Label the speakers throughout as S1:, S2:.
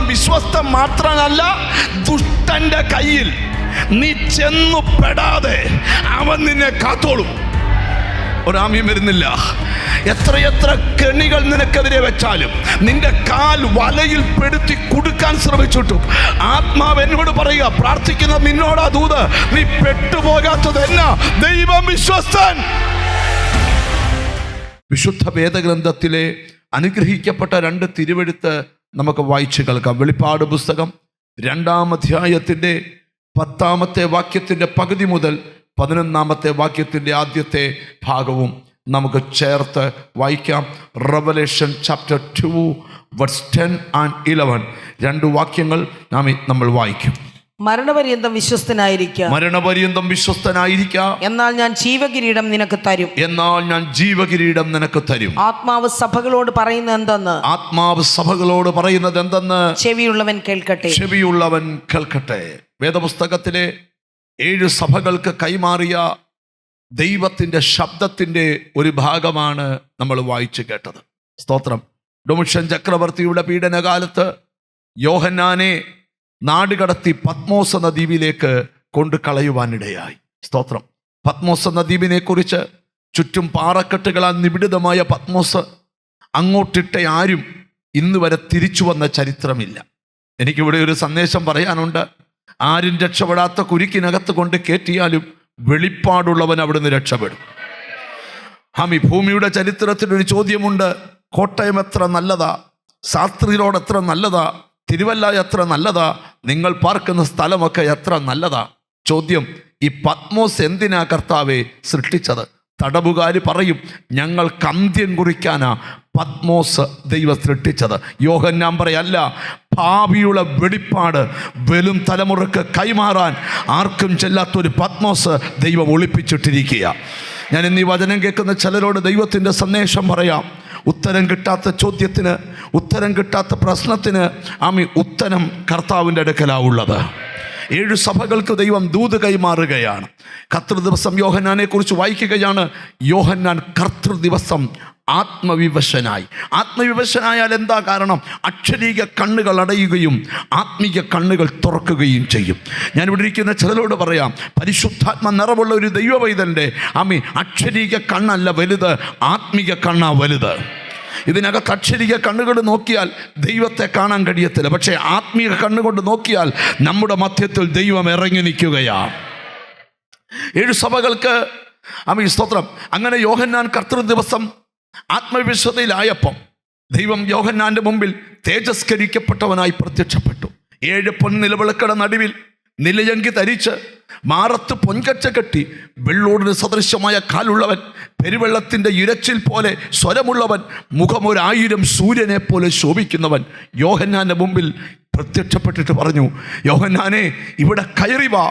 S1: വിശ്വസ്തൻ മാത്രമല്ല, ദുഷ്ടന്റെ കയ്യിൽ നീ ചെന്നു പെടാതെ അവൻ നിന്നെ കാത്തോളും. ഒരാമ്യം വരുന്നില്ല. എത്രയെത്ര കെണികൾ നിനക്കെതിരെ വെച്ചാലും, നിന്റെ കാൽ വലയിൽ പെടുത്തി കുടുക്കാൻ ശ്രമിച്ചിട്ടും, ആത്മാവ് എന്നോട് പറയുക, പ്രാർത്ഥിക്കുന്ന നിന്നോടാ ദൂത്, നീ പെട്ടുപോകാത്തത് എന്നാ? ദൈവം വിശ്വസ്തൻ. വിശുദ്ധ വേദഗ്രന്ഥത്തിലെ അനുഗ്രഹിക്കപ്പെട്ട 2 തിരുവെഴുത്ത് നമുക്ക് വായിച്ചു കേൾക്കാം. വെളിപ്പാട് പുസ്തകം 2-ാം അധ്യായത്തിൻ്റെ 10-ാമത്തെ വാക്യത്തിൻ്റെ പകുതി മുതൽ 11-ാമത്തെ വാക്യത്തിൻ്റെ ആദ്യത്തെ ഭാഗവും നമുക്ക് ചേർത്ത് വായിക്കാം. റെവലേഷൻ ചാപ്റ്റർ 2 വേഴ്സ് 10 and 11 2 വാക്യങ്ങൾ നമ്മൾ വായിക്കും.
S2: മരണപര്യന്തം വിശ്വസ്തനായിരിക്കുക,
S1: മരണപര്യന്തം വിശ്വസ്തനായിരിക്കുക,
S2: എന്നാൽ ഞാൻ ജീവകിരീടം നിനക്ക് തരും,
S1: എന്നാൽ ഞാൻ ജീവകിരീടം നിനക്ക് തരും.
S2: ആത്മാവ് സഭകളോട് പറയുന്നത് എന്തെന്ന്,
S1: ആത്മാവ് സഭകളോട് പറയുന്നത് എന്തെന്ന്
S2: ചെവിയുള്ളവൻ കേൾക്കട്ടെ,
S1: ചെവിയുള്ളവൻ കേൾക്കട്ടെ. വേദപുസ്തകത്തിലെ 7 സഭകൾക്ക് കൈമാറിയ ദൈവത്തിൻ്റെ ശബ്ദത്തിൻ്റെ ഒരു ഭാഗമാണ് നമ്മൾ വായിച്ചു കേട്ടത്. സ്തോത്രം. ഡൊമിഷ്യൻ ചക്രവർത്തിയുടെ പീഡനകാലത്ത് യോഹന്നാനെ നാടുകടത്തി പത്മോസ് എന്ന ദ്വീപിലേക്ക് കൊണ്ടു കളയുവാനിടയായി. സ്തോത്രം. പത്മോസ് എന്ന ദ്വീപിനെ കുറിച്ച്, ചുറ്റും പാറക്കെട്ടുകളാൽ നിബിഡിതമായ പത്മോസ്, അങ്ങോട്ടിട്ട ആരും ഇന്ന് വരെ തിരിച്ചു വന്ന ചരിത്രമില്ല. എനിക്കിവിടെ ഒരു സന്ദേശം പറയാനുണ്ട്. ആരും രക്ഷപ്പെടാത്ത കുരുക്കിനകത്ത് കൊണ്ട് കയറ്റിയാലും വെളിപ്പാടുള്ളവൻ അവിടുന്ന് രക്ഷപ്പെടും. ഭൂമിയുടെ ചരിത്രത്തിലൊരു ചോദ്യമുണ്ട്. കോട്ടയം എത്ര നല്ലതാ, ശാസ്ത്രി റോഡ് എത്ര നല്ലതാ, തിരുവല്ല എത്ര നല്ലതാ, നിങ്ങൾ പാർക്കുന്ന സ്ഥലമൊക്കെ എത്ര നല്ലതാ. ചോദ്യം, ഈ പത്മോസ് എന്തിനാ കർത്താവെ സൃഷ്ടിച്ചത്? തടവുകാര് പറയും, ഞങ്ങൾക്ക് അന്ത്യം കുറിക്കാനാ പത്മോസ് ദൈവം സൃഷ്ടിച്ചത്. യോഹന്നാൻ പറയല്ല, ഭാവിയുള്ള വെളിപ്പാട് വരും തലമുറക്ക് കൈമാറാൻ ആർക്കും ചെല്ലാത്തൊരു പത്മോസ് ദൈവം ഒളിപ്പിച്ചിട്ടിരിക്കുക. ഞാൻ ഇന്ന് ഈ വചനം കേൾക്കുന്ന ചിലരോട് ദൈവത്തിൻ്റെ സന്ദേശം പറയാം. ഉത്തരം കിട്ടാത്ത ചോദ്യത്തിന്, ഉത്തരം കിട്ടാത്ത പ്രശ്നത്തിന് ഉത്തരം കർത്താവിൻ്റെ അടുക്കലാവുള്ളത്. 7 സഭകൾക്ക് ദൈവം ദൂത് കൈമാറുകയാണ്. കർത്തൃദിവസം യോഹന്നാനെ കുറിച്ച് വായിക്കുകയാണ്. യോഹന്നാൻ കർത്തൃദിവസം ആത്മവിവശനായി. ആത്മവിവശനായാൽ എന്താ കാരണം? അക്ഷരീക കണ്ണുകൾ അടയുകയും ആത്മീയ കണ്ണുകൾ തുറക്കുകയും ചെയ്യും. ഞാനിവിടെ ഇരിക്കുന്ന ചിലരോട് പറയാം, പരിശുദ്ധാത്മ നിറവുള്ള ഒരു ദൈവവൈതൻ്റെ അക്ഷരീക കണ്ണല്ല വലുത്, ആത്മീയ കണ്ണാ വലുത്. ഇതിനകത്ത് അക്ഷരീക കണ്ണുകൾ നോക്കിയാൽ ദൈവത്തെ കാണാൻ കഴിയത്തില്ല. പക്ഷേ ആത്മീയ കണ്ണുകൊണ്ട് നോക്കിയാൽ നമ്മുടെ മധ്യത്തിൽ ദൈവം ഇറങ്ങി നിൽക്കുകയാണ്. 7 സഭകൾക്ക് സ്തോത്രം. അങ്ങനെ യോഹന്നാൻ കർത്തൃദിവസം ആത്മവിശ്വതയിലായപ്പം ദൈവം യോഹന്നാന്റെ മുമ്പിൽ തേജസ്കരിക്കപ്പെട്ടവനായി പ്രത്യക്ഷപ്പെട്ടു. 7 പൊൻനിലവിളക്കുകളുടെ നടുവിൽ നിലയങ്കി ധരിച്ച്, മാറത്ത് പൊൻകച്ച കെട്ടി, വെള്ളോടിന് സദൃശമായ കാലുള്ളവൻ, പെരുവെള്ളത്തിൻ്റെ ഇരച്ചിൽ പോലെ സ്വരമുള്ളവൻ, മുഖം 1000 സൂര്യനെ പോലെ ശോഭിക്കുന്നവൻ യോഹന്നാന്റെ മുമ്പിൽ പ്രത്യക്ഷപ്പെട്ടിട്ട് പറഞ്ഞു, യോഹന്നാനെ, ഇവിടെ കയറി വാ,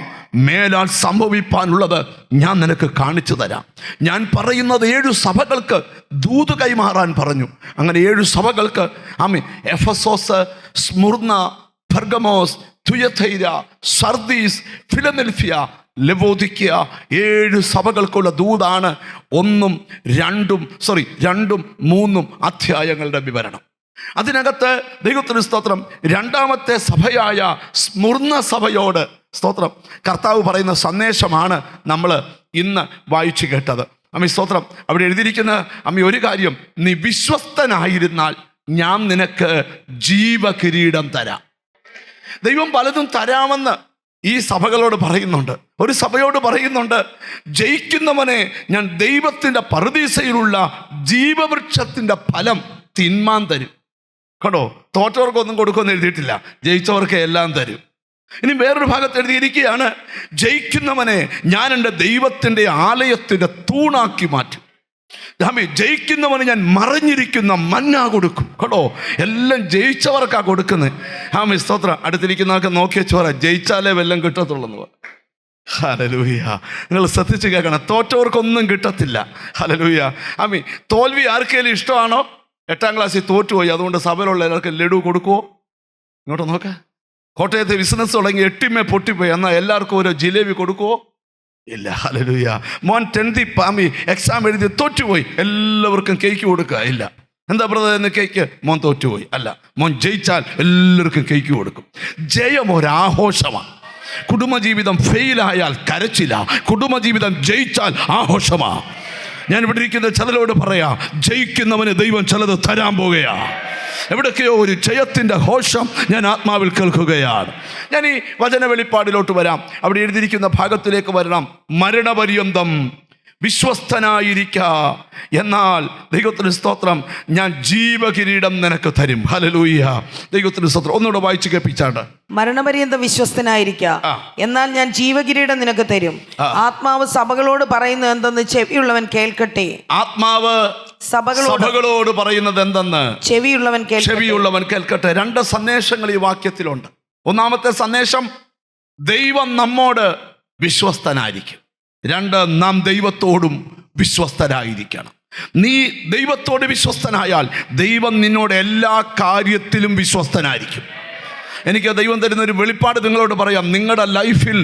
S1: മേലാൽ സംഭവിപ്പാനുള്ളത് ഞാൻ നിനക്ക് കാണിച്ചു തരാം. ഞാൻ പറയുന്നത് 7 സഭകൾക്ക് ദൂത് കൈമാറാൻ പറഞ്ഞു. അങ്ങനെ 7 സഭകൾക്ക് Ephesus, Smyrna, Pergamos, തുയഥൈര, Sardis, Philadelphia, ലവോദിക്യ 7 സഭകൾക്കുള്ള ദൂതാണ് 1, 2, 3 അധ്യായങ്ങളുടെ വിവരണം. അതിനകത്ത് ദൈവത്തിന് സ്തോത്രം 2-ാമത്തെ സഭയായ സ്മുർന സഭയോട് സ്തോത്രം കർത്താവ് പറയുന്ന സന്ദേശമാണ് നമ്മൾ ഇന്ന് വായിച്ചു കേട്ടത്. സ്തോത്രം. അവിടെ എഴുതിയിരിക്കുന്ന ഒരു കാര്യം, നീ വിശ്വസ്തനായിരുന്നാൽ ഞാൻ നിനക്ക് ജീവകിരീടം തരാം. ദൈവം പലതും തരാമെന്ന് ഈ സഭകളോട് പറയുന്നുണ്ട്. ഒരു സഭയോട് പറയുന്നുണ്ട്, ജയിക്കുന്നവനെ ഞാൻ ദൈവത്തിൻ്റെ പറുദീസയിലുള്ള ജീവവൃക്ഷത്തിൻ്റെ ഫലം തിന്മാൻ തരും. കേട്ടോ, തോറ്റവർക്കൊന്നും കൊടുക്കുമെന്ന് എഴുതിയിട്ടില്ല, ജയിച്ചവർക്ക് എല്ലാം തരും. ഇനി വേറൊരു ഭാഗത്ത് എഴുതിയിരിക്കുകയാണ്, ജയിക്കുന്നവനെ ഞാൻ എൻ്റെ ദൈവത്തിൻ്റെ ആലയത്തിൻ്റെ തൂണാക്കി മാറ്റും. ജയിക്കുന്നവന് ഞാൻ മറിഞ്ഞിരിക്കുന്ന മന്ന കൊടുക്കും. കേട്ടോ, എല്ലാം ജയിച്ചവർക്കാ കൊടുക്കുന്നത്. സ്തോത്രം. അടുത്തിരിക്കുന്നവർക്ക് നോക്കി വെച്ച് പറ, ജയിച്ചാലേ വല്ലതും കിട്ടത്തുള്ളൂ. ഹല്ലേലൂയ. നിങ്ങൾ ശ്രദ്ധിച്ച് കേൾക്കണം, തോറ്റവർക്കൊന്നും കിട്ടത്തില്ല. ഹല്ലേലൂയ. തോൽവി ആർക്കെങ്കിലും ഇഷ്ടമാണോ? 8ാം ക്ലാസ്സിൽ തോറ്റുപോയി, അതുകൊണ്ട് സഭയിലുള്ള എല്ലാവർക്കും ലഡു കൊടുക്കുമോ? ഇങ്ങോട്ട് നോക്ക. കോട്ടയത്തെ ബിസിനസ് തുടങ്ങി 8 പൊട്ടിപ്പോയി, എന്നാൽ എല്ലാവർക്കും ഒരു ജിലേബി കൊടുക്കുമോ? ഇല്ല. ഹല്ലേലൂയ. മോൻ 10th എക്സാം എഴുതി തോറ്റുപോയി, എല്ലാവർക്കും കേക്ക് കൊടുക്കുക? ഇല്ല. എന്താ ബ്രദർ എന്ന് കേക്ക്? മോൻ തോറ്റുപോയി. അല്ല, മോൻ ജയിച്ചാൽ എല്ലാവർക്കും കേക്ക് കൊടുക്കും. ജയം ഒരാഘോഷമാണ്. കുടുംബജീവിതം ഫെയിലായാൽ കരച്ചില്ല, കുടുംബജീവിതം ജയിച്ചാൽ ആഘോഷമാ. ഞാൻ ഇവിടെ ഇരിക്കുന്ന ചിലരോട് പറയാം, ജയിക്കുന്നവന് ദൈവം ചിലത് തരാൻ പോകുകയാ. എവിടൊക്കെയോ ഒരു ജയത്തിൻ്റെ ഘോഷം ഞാൻ ആത്മാവിൽ കേൾക്കുകയാണ്. ഞാൻ ഈ വചന വെളിപ്പാടിലോട്ട് വരാം. അവിടെ എഴുതിയിരിക്കുന്ന ഭാഗത്തിലേക്ക് വരണം. മരണപര്യന്തം വിശ്വസ്തനായിരിക്ക, എന്നാൽ ദൈവത്തിന് സ്തോത്രം, ഞാൻ ജീവകിരീടം നിനക്ക് തരും. ഹല്ലേലൂയ. ദൈവത്തിന് സ്തോത്രം. ഒന്നുകൂടെ വായിച്ചു കേൾപ്പിച്ചാണ്ട്.
S2: മരണപര്യന്തം വിശ്വസ്തനായിരിക്ക, എന്നാൽ ഞാൻ ജീവകിരീടം നിനക്ക് തരും. ആത്മാവ് സഭകളോട് പറയുന്നത് എന്തെന്ന് ചെവിയുള്ളവൻ കേൾക്കട്ടെ.
S1: ആത്മാവ് സഭകളോട് പറയുന്നത് എന്തെന്ന്
S2: ചെവിയുള്ളവൻ
S1: കേൾക്കട്ടെ. 2 സന്ദേശങ്ങൾ ഈ വാക്യത്തിലുണ്ട്. ഒന്നാമത്തെ സന്ദേശം, ദൈവം നമ്മോട് വിശ്വസ്തനായിരിക്കും. 2, നാം ദൈവത്തോടും വിശ്വസ്തരായിരിക്കണം. നീ ദൈവത്തോട് വിശ്വസ്തനായാൽ ദൈവം നിന്നോട് എല്ലാ കാര്യത്തിലും വിശ്വസ്തനായിരിക്കും. എനിക്ക് ദൈവം തരുന്നൊരു വെളിപ്പാട് നിങ്ങളോട് പറയാം. നിങ്ങളുടെ ലൈഫിൽ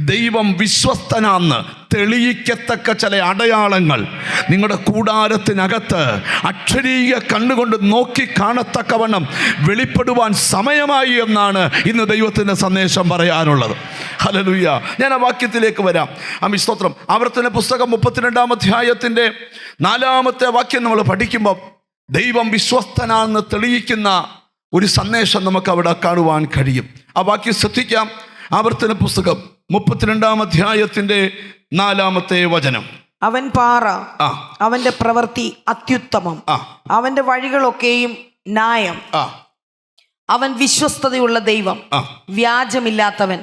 S1: ദൈവം വിശ്വസ്തനാന്ന് തെളിയിക്കത്തക്ക ചില അടയാളങ്ങൾ നിങ്ങളുടെ കൂടാരത്തിനകത്ത് അക്ഷരീയ കണ്ണുകൊണ്ട് നോക്കി കാണത്തക്കവണ്ണം വെളിപ്പെടുവാൻ സമയമായി എന്നാണ് ഇന്ന് ദൈവത്തിൻ്റെ സന്ദേശം പറയാനുള്ളത്. ഹല്ലേലൂയ. ഞാൻ ആ വാക്യത്തിലേക്ക് വരാം. സ്തോത്രം. ആവർത്തന പുസ്തകം 32-ാം അധ്യായത്തിൻ്റെ 4-ാമത്തെ വാക്യം നമ്മൾ പഠിക്കുമ്പോൾ ദൈവം വിശ്വസ്തനാണെന്ന് തെളിയിക്കുന്ന ഒരു സന്ദേശം നമുക്ക് അവിടെ കാണുവാൻ കഴിയും. ആ വാക്യം ശ്രദ്ധിക്കാം. ആവർത്തന പുസ്തകം 32-ാം അധ്യായത്തിൻ്റെ 4-ാമത്തെ വചനം.
S2: അവൻ പാറ, അവന്റെ പ്രവൃത്തി അത്യുത്തമം, അവന്റെ വഴികളൊക്കെയും ന്യായം, അവൻ വിശ്വസ്തതയുള്ള ദൈവം, വ്യാജമില്ലാത്തവൻ,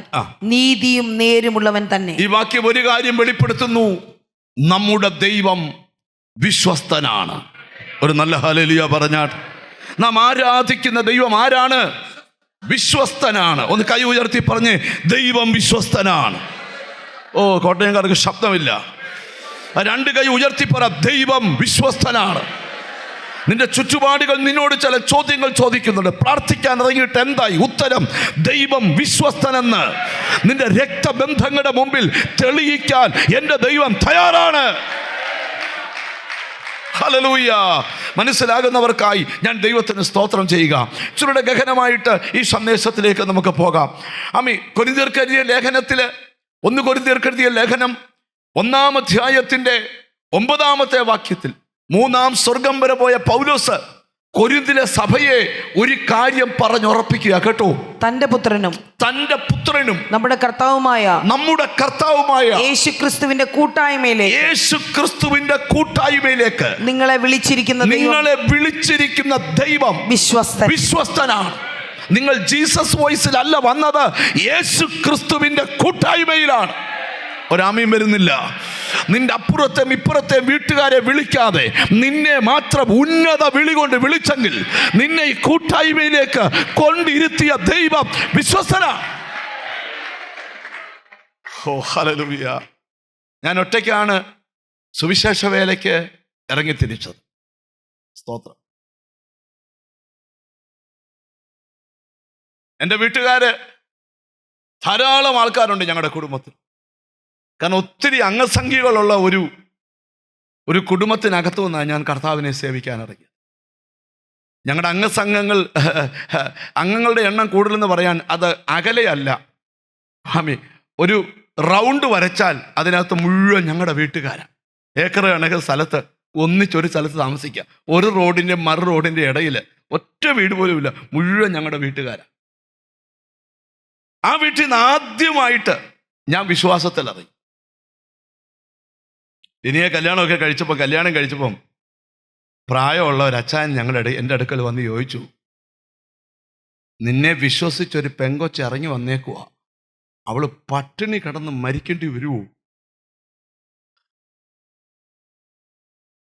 S2: നീതിയും നേരുമുള്ളവൻ തന്നെ. ഈ
S1: വാക്യം ഒരു കാര്യം വെളിപ്പെടുത്തുന്നു, നമ്മുടെ ദൈവം വിശ്വസ്തനാണ്. ഒരു നല്ല ഹല്ലേലൂയ പറഞ്ഞാൽ. നാം ആരാധിക്കുന്ന ദൈവം ആരാണ്? വിശ്വസ്തനാണ്. ഒന്ന് കൈ ഉയർത്തി പറഞ്ഞ്, ദൈവം വിശ്വസ്തനാണ്. ഓ, കോട്ടയംകാർക്ക് ശബ്ദമില്ല. 2 കൈ ഉയർത്തി പറ, ദൈവം വിശ്വസ്തനാണ്. നിന്റെ ചുറ്റുപാടുകൾ നിന്നോട് ചില ചോദ്യങ്ങൾ ചോദിക്കുന്നുണ്ട്. പ്രാർത്ഥിക്കാൻ ഇറങ്ങിയിട്ട് എന്തായി? ഉത്തരം, ദൈവം വിശ്വസ്തനെന്ന് നിന്റെ രക്തബന്ധങ്ങളുടെ മുമ്പിൽ തെളിയിക്കാൻ എൻ്റെ ദൈവം തയ്യാറാണ്. ഹല്ലേലൂയ. മനസ്സിലാകുന്നവർക്കായി ഞാൻ ദൈവത്തിന് സ്തോത്രം ചെയ്യുക. ഇച്ചിരിയുടെ ഗഹനമായിട്ട് ഈ സന്ദേശത്തിലേക്ക് നമുക്ക് പോകാം. കൊരിന്ത്യർക്ക് എഴുതിയ ലേഖനത്തിൽ 1 കൊരിന്ത്യർക്ക് എഴുതിയ ലേഖനം 1-ാം അധ്യായത്തിൻ്റെ 9-ാമത്തെ വാക്യത്തിൽ 3-ാം സ്വർഗം വരെ പോയ പൗലോസ് കൊരിന്തിലെ സഭയെ ഒരു കാര്യം പറഞ്ഞുറപ്പിക്കുക കേട്ടോ.
S2: തന്റെ പുത്രനും നമ്മുടെ കർത്താവുമായ യേശുക്രിസ്തുവിന്റെ കൂട്ടായ്മയിലേക്ക് നിങ്ങളെ വിളിച്ചിരിക്കുന്ന ദൈവം വിശ്വസ്തനാണ്. നിങ്ങൾ ജീസസ് വോയിസിൽ അല്ല വന്നത്, യേശുക്രിസ്തുവിന്റെ കൂട്ടായ്മയിലാണ്. ഒരാമയും വരുന്നില്ല. നിന്റെ അപ്പുറത്തെയും ഇപ്പുറത്തെയും വീട്ടുകാരെ വിളിക്കാതെ നിന്നെ മാത്രം ഉന്നത വിളി കൊണ്ട് വിളിച്ചെങ്കിൽ നിന്നെ ഈ കൂട്ടായ്മയിലേക്ക് കൊണ്ടിരുത്തിയ ദൈവം വിശ്വസ്തനാണ്. ഓ ഹല്ലേലൂയ. ഞാൻ ഒറ്റയ്ക്കാണ് സുവിശേഷ വേലയ്ക്ക് ഇറങ്ങിത്തിരിച്ചത്. സ്തോത്രം. എൻ്റെ വീട്ടുകാര് ധാരാളം ആൾക്കാരുണ്ട് ഞങ്ങളുടെ കുടുംബത്തിൽ. കാരണം ഒത്തിരി അംഗസംഖ്യകളുള്ള ഒരു കുടുംബത്തിനകത്തു നിന്നാണ് ഞാൻ കർത്താവിനെ സേവിക്കാൻ ഇറങ്ങിയത്. ഞങ്ങളുടെ അംഗങ്ങളുടെ എണ്ണം കൂടുതലെന്ന് പറയാൻ അത് അകലെയല്ല. ഒരു റൗണ്ട് വരച്ചാൽ അതിനകത്ത് മുഴുവൻ ഞങ്ങളുടെ വീട്ടുകാരാണ്. ഏക്കർ കണക്ക് സ്ഥലത്ത് ഒന്നിച്ചൊരു സ്ഥലത്ത് താമസിക്കുക. ഒരു റോഡിൻ്റെ മറു റോഡിൻ്റെ ഇടയിൽ ഒറ്റ വീട് പോലും ഇല്ല, മുഴുവൻ ഞങ്ങളുടെ വീട്ടുകാരാണ്. ആ വീട്ടിൽ നിന്ന് ആദ്യമായിട്ട് ഞാൻ വിശ്വാസത്തിൽ ഇറങ്ങി. ഇനിയെ കല്യാണം കഴിച്ചപ്പം പ്രായമുള്ള ഒരു അച്ചായൻ എൻ്റെ അടുക്കൽ വന്ന് ചോദിച്ചു, നിന്നെ വിശ്വസിച്ചൊരു പെങ്കൊച്ച് ഇറങ്ങി വന്നേക്കുവാ, അവള് പട്ടിണി കിടന്ന് മരിക്കേണ്ടി വരുമോ?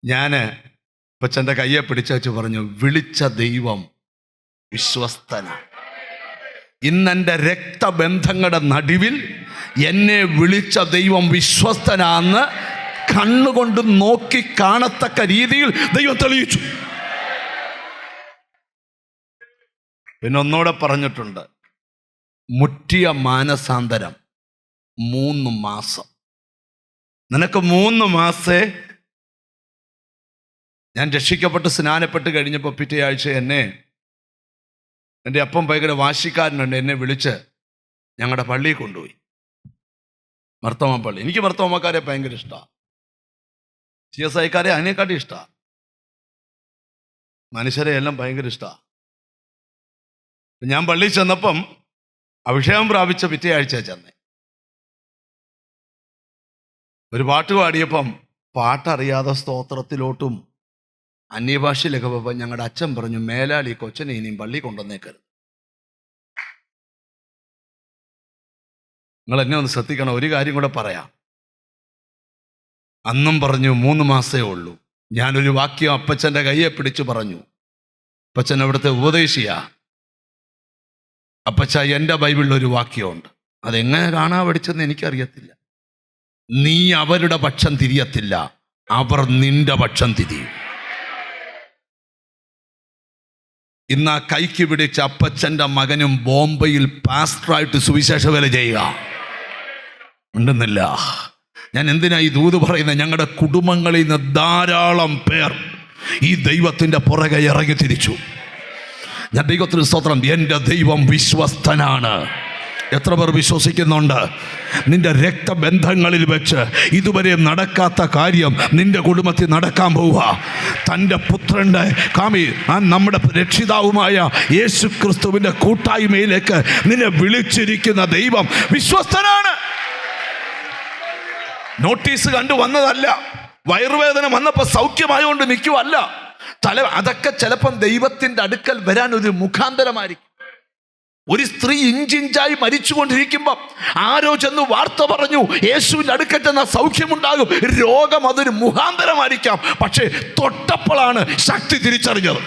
S2: ഞാൻ കൊച്ചൻ്റെ കയ്യെ പിടിച്ചു പറഞ്ഞു, വിളിച്ച ദൈവം വിശ്വസ്തനാണ്. ഇന്നെൻ്റെ രക്തബന്ധങ്ങളുടെ നടുവിൽ എന്നെ വിളിച്ച ദൈവം വിശ്വസ്തനാന്ന് കണ്ണുകൊണ്ട് നോക്കി കാണത്തക്ക രീതിയിൽ ദൈവം തെളിയിച്ചു. പിന്നെ ഒന്നുകൂടെ പറഞ്ഞിട്ടുണ്ട്, മുറ്റിയ മാനസാന്തരം 3 മാസം. നിനക്ക് 3 മാസേ. ഞാൻ രക്ഷിക്കപ്പെട്ട് സ്നാനപ്പെട്ട് കഴിഞ്ഞപ്പോൾ പിറ്റേ ആഴ്ച എൻ്റെ അപ്പം ഭയങ്കര വാശിക്കാരനുണ്ട്, എന്നെ വിളിച്ച് ഞങ്ങളുടെ പള്ളിയിൽ കൊണ്ടുപോയി. മർത്തോമ പള്ളി. എനിക്ക് മർത്തോമക്കാരെ ഭയങ്കര ഇഷ്ടമാണ്. CSIക്കാരെ അതിനെക്കാട്ടി ഇഷ്ടമാണ്. മനുഷ്യരെ എല്ലാം ഭയങ്കര ഇഷ്ടമാണ്. ഞാൻ പള്ളിയിൽ ചെന്നപ്പം അഭിഷേകം പ്രാപിച്ച പിറ്റേ ആഴ്ച ചെന്നേ. ഒരു പാട്ട് പാടിയപ്പം പാട്ടറിയാതെ സ്തോത്രത്തിലോട്ടും അന്യഭാഷയിലൊക്കെ പോയപ്പോൾ ഞങ്ങളുടെ അച്ഛൻ പറഞ്ഞു, മേലാൽ ഈ കൊച്ചനെ ഇനിയും പള്ളി കൊണ്ടുവന്നേക്കരുത്. നിങ്ങൾ എന്നെ ഒന്ന് ശ്രദ്ധിക്കണം. ഒരു കാര്യം കൂടെ പറയാം. അന്നും പറഞ്ഞു 3 മാസമേ ഉള്ളൂ. ഞാനൊരു വാക്യം അപ്പച്ചൻ്റെ കയ്യെ പിടിച്ചു പറഞ്ഞു. അപ്പച്ചൻ അവിടുത്തെ ഉപദേശിയാ. അപ്പച്ച, എൻ്റെ ബൈബിളിൽ ഒരു വാക്യമുണ്ട്, അതെങ്ങനെ കാണാൻ പഠിച്ചെന്ന് എനിക്കറിയത്തില്ല. നീ അവരുടെ പക്ഷം തിരിയത്തില്ല, അവർ നിന്റെ പക്ഷം തിരിയും. ഇന്ന് ആ കൈക്ക് പിടിച്ച അപ്പച്ചൻ്റെ മകനും ബോംബെയിൽ പാസ്റ്ററായിട്ട് സുവിശേഷ വേല ചെയ്യുക. ഉണ്ടെന്നില്ല. ഞാൻ എന്തിനാ ഈ ദൂത് പറയുന്നത്? ഞങ്ങളുടെ കുടുംബങ്ങളിൽ നിന്ന് ധാരാളം പേർ ഈ ദൈവത്തിൻ്റെ പുറകെ ഇറങ്ങി തിരിച്ചു. ഞാൻ ദൈവത്തിന് സ്തോത്രം. എൻ്റെ ദൈവം വിശ്വസ്തനാണ്. എത്ര പേർ വിശ്വസിക്കുന്നുണ്ട്? നിന്റെ രക്തബന്ധങ്ങളിൽ വെച്ച് ഇതുവരെ നടക്കാത്ത കാര്യം നിന്റെ കുടുംബത്തിൽ നടക്കാൻ പോവുക. തൻ്റെ പുത്രൻ്റെ നമ്മുടെ രക്ഷിതാവുമായ യേശു ക്രിസ്തുവിൻ്റെ കൂട്ടായ്മയിലേക്ക് നിന്നെ വിളിച്ചിരിക്കുന്ന ദൈവം വിശ്വസ്തനാണ്. നോട്ടീസ് കണ്ടു വന്നതല്ല. വയറുവേദന വന്നപ്പോൾ സൗഖ്യമായോണ്ട് നിൽക്കുവല്ല. അതൊക്കെ ചിലപ്പം ദൈവത്തിൻ്റെ അടുക്കൽ വരാൻ ഒരു മുഖാന്തരമായിരിക്കും. ഒരു സ്ത്രീ ഇഞ്ചിഞ്ചായി മരിച്ചുകൊണ്ടിരിക്കുമ്പം ആരോ ചെന്ന് വാർത്ത പറഞ്ഞു, യേശുവിൻ്റെ അടുക്കൽ ചെന്ന സൗഖ്യമുണ്ടാകും. രോഗം അതൊരു മുഖാന്തരമായിരിക്കാം. പക്ഷേ തൊട്ടപ്പോഴാണ് ശക്തി തിരിച്ചറിഞ്ഞത്.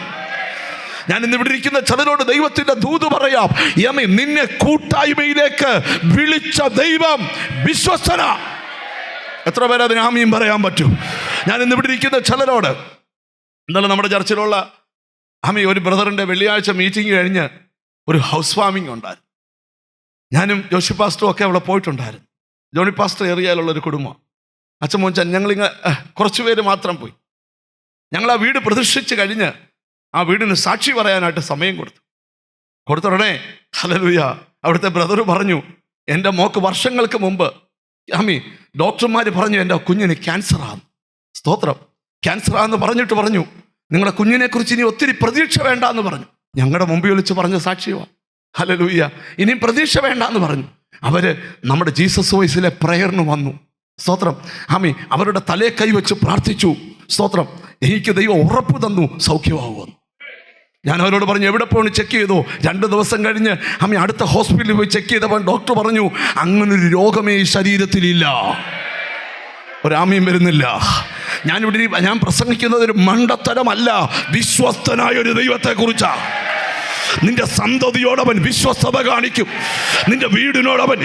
S2: ഞാൻ ഇന്ന് ഇവിടെ ഇരിക്കുന്ന ചിലരോട് ദൈവത്തിൻ്റെ ദൂത് പറയാം. നിന്നെ കൂട്ടായ്മയിലേക്ക് വിളിച്ച ദൈവം വിശ്വസ്തനാ. എത്ര പേര് അതിന് ആമീൻ പറയാൻ പറ്റും? ഞാൻ ഇന്ന് ഇവിടെ ഇരിക്കുന്ന ചിലരോട്, എന്താണ് നമ്മുടെ ചർച്ചിലുള്ള ഒരു ബ്രദറിൻ്റെ വെള്ളിയാഴ്ച മീറ്റിംഗ് കഴിഞ്ഞ് ഒരു ഹൗസ് വാമിങ് ഉണ്ടായിരുന്നു. ഞാനും ജോഷി പാസ്റ്ററും ഒക്കെ അവിടെ പോയിട്ടുണ്ടായിരുന്നു. ജോണി പാസ്റ്റർ ഏറിയയിലുള്ളൊരു കുടുംബം. അച്ഛൻ മോൻ ഞങ്ങളിങ്ങ് കുറച്ച് പേര് മാത്രം പോയി. ഞങ്ങൾ ആ വീട് പ്രതിഷ്ഠിച്ച് കഴിഞ്ഞ് ആ വീടിന് സാക്ഷി പറയാനായിട്ട് സമയം കൊടുത്തുടനെ ഹല്ലേലൂയ, അവിടുത്തെ ബ്രദർ പറഞ്ഞു, എൻ്റെ മോക്ക് വർഷങ്ങൾക്ക് മുമ്പ് ഡോക്ടർമാർ പറഞ്ഞു എൻ്റെ കുഞ്ഞിന് ക്യാൻസറാണ്. സ്തോത്രം. ക്യാൻസറാന്ന് പറഞ്ഞിട്ട് പറഞ്ഞു, നിങ്ങളുടെ കുഞ്ഞിനെക്കുറിച്ച് ഇനി ഒത്തിരി പ്രതീക്ഷ വേണ്ട എന്ന് പറഞ്ഞു. ഞങ്ങളുടെ മുമ്പിൽ വിളിച്ച് പറഞ്ഞ സാക്ഷ്യമാണ്. ഹല്ലേലൂയ. ഇനിയും പ്രതീക്ഷ വേണ്ട എന്ന് പറഞ്ഞു. അവര് നമ്മുടെ ജീസസ് വോയിസിലെ പ്രയറിന് വന്നു. സ്തോത്രം. അവരുടെ തലയെ കൈവച്ച് പ്രാർത്ഥിച്ചു. സ്തോത്രം. എനിക്ക് ദൈവം ഉറപ്പ് തന്നു സൗഖ്യമാകുമെന്ന്. ഞാൻ അവരോട് പറഞ്ഞു, എവിടെ പോയി ചെക്ക് ചെയ്തോ? 2 ദിവസം കഴിഞ്ഞ് അടുത്ത ഹോസ്പിറ്റലിൽ പോയി ചെക്ക് ചെയ്തപ്പോൾ ഡോക്ടർ പറഞ്ഞു, അങ്ങനൊരു രോഗമേ ഈ ശരീരത്തിലില്ല. ഒരാമയും വരുന്നില്ല. ഞാൻ പ്രസംഗിക്കുന്നത് ഒരു മണ്ടത്തരമല്ല, വിശ്വസ്തനായ ഒരു ദൈവത്തെ കുറിച്ചാണ്. നിന്റെ സന്തതിയോടവൻ വിശ്വസ്തത കാണിക്കും. നിന്റെ വീടിനോടവൻ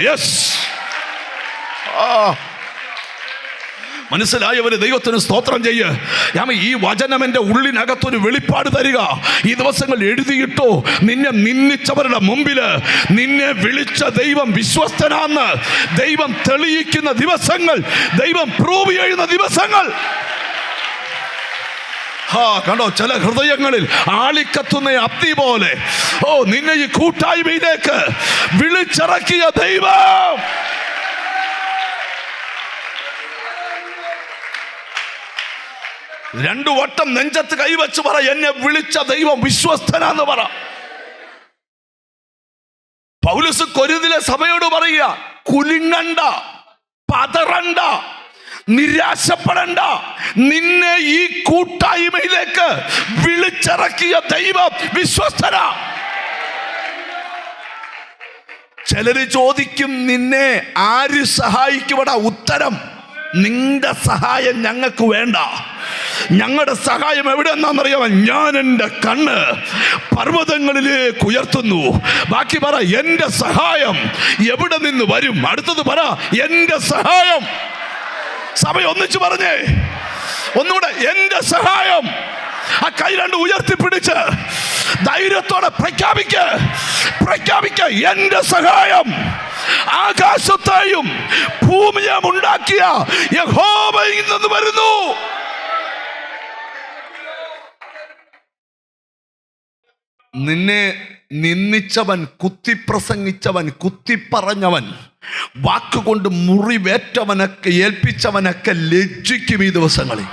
S2: മനസ്സിലായവര് ദൈവത്തിന് സ്തോത്രം ചെയ്യ്. ഈ വചനം എൻ്റെ ഉള്ളിനകത്തൊരു വെളിപ്പാട് തരിക. ഈ ദിവസങ്ങൾ എഴുതിയിട്ടോ. നിന്നെ നിന്ദിച്ചവരുടെ മുമ്പില് നിന്നെ വിളിച്ച ദൈവം വിശ്വസ്തനാന്ന് ദൈവം തെളിയിക്കുന്ന ദിവസങ്ങൾ, ദൈവം പ്രൂവ് ചെയ്യുന്ന ദിവസങ്ങൾ. കണ്ടോ, ചില ഹൃദയങ്ങളിൽ ആളിക്കത്തുന്ന അഗ്നി പോലെ നിന്നെ ഈ കൂട്ടായ്മയിലേക്ക് വിളിച്ചിറക്കിയ ദൈവം. രണ്ടു വട്ടം നെഞ്ചത്ത് കൈവച്ച് പറ, എന്നെ വിളിച്ച ദൈവം വിശ്വസ്തനാന്ന് പറ. പൗലോസ് കൊരിന്തിലെ സഭയോട് പറയുക, കുലുങ്ങണ്ട, പതറണ്ട, നിരാശപ്പെടണ്ട. നിന്നെ ഈ കൂട്ടായ്മയിലേക്ക് വിളിച്ചിറക്കിയ ദൈവം വിശ്വസ്തനാ. ചിലര് ചോദിക്കും, നിന്നെ ആര് സഹായിക്കുമെടാ? ഉത്തരം, നിന്റെ സഹായം ഞങ്ങൾക്ക് വേണ്ട. ഞങ്ങളുടെ സഹായം എവിടെയെന്നാണെന്നറിയാമോ? ഞാൻ എൻ്റെ കണ്ണ് പർവ്വതങ്ങളിലേക്ക് ഉയർത്തുന്നു. ബാക്കി പറ, എൻ്റെ സഹായം എവിടെ നിന്ന് വരും? അടുത്തത് പറ, എൻ്റെ സഹായം. സഭ ഒന്നിച്ച് പറഞ്ഞേ, ഒന്നുകൂടെ, എൻ്റെ സഹായം. ആ കൈ രണ്ട് ഉയർത്തിപ്പിടിച്ച് ധൈര്യ
S1: ധൈര്യത്തോടെ പ്രഖ്യാപിക്ക എന്റെ സഹായം ആകാശത്തെയും ഭൂമിയെയും ഉണ്ടാക്കിയ യഹോവയിൽ നിന്ന് വരുന്നു. നിന്നെ നിന്ദിച്ചവൻ, കുത്തിപ്രസംഗിച്ചവൻ, കുത്തിപ്പറഞ്ഞവൻ, വാക്കുകൊണ്ട് മുറിവേറ്റവനൊക്കെ ഏൽപ്പിച്ചവനൊക്കെ ലജ്ജിക്കും ഈ ദിവസങ്ങളിൽ.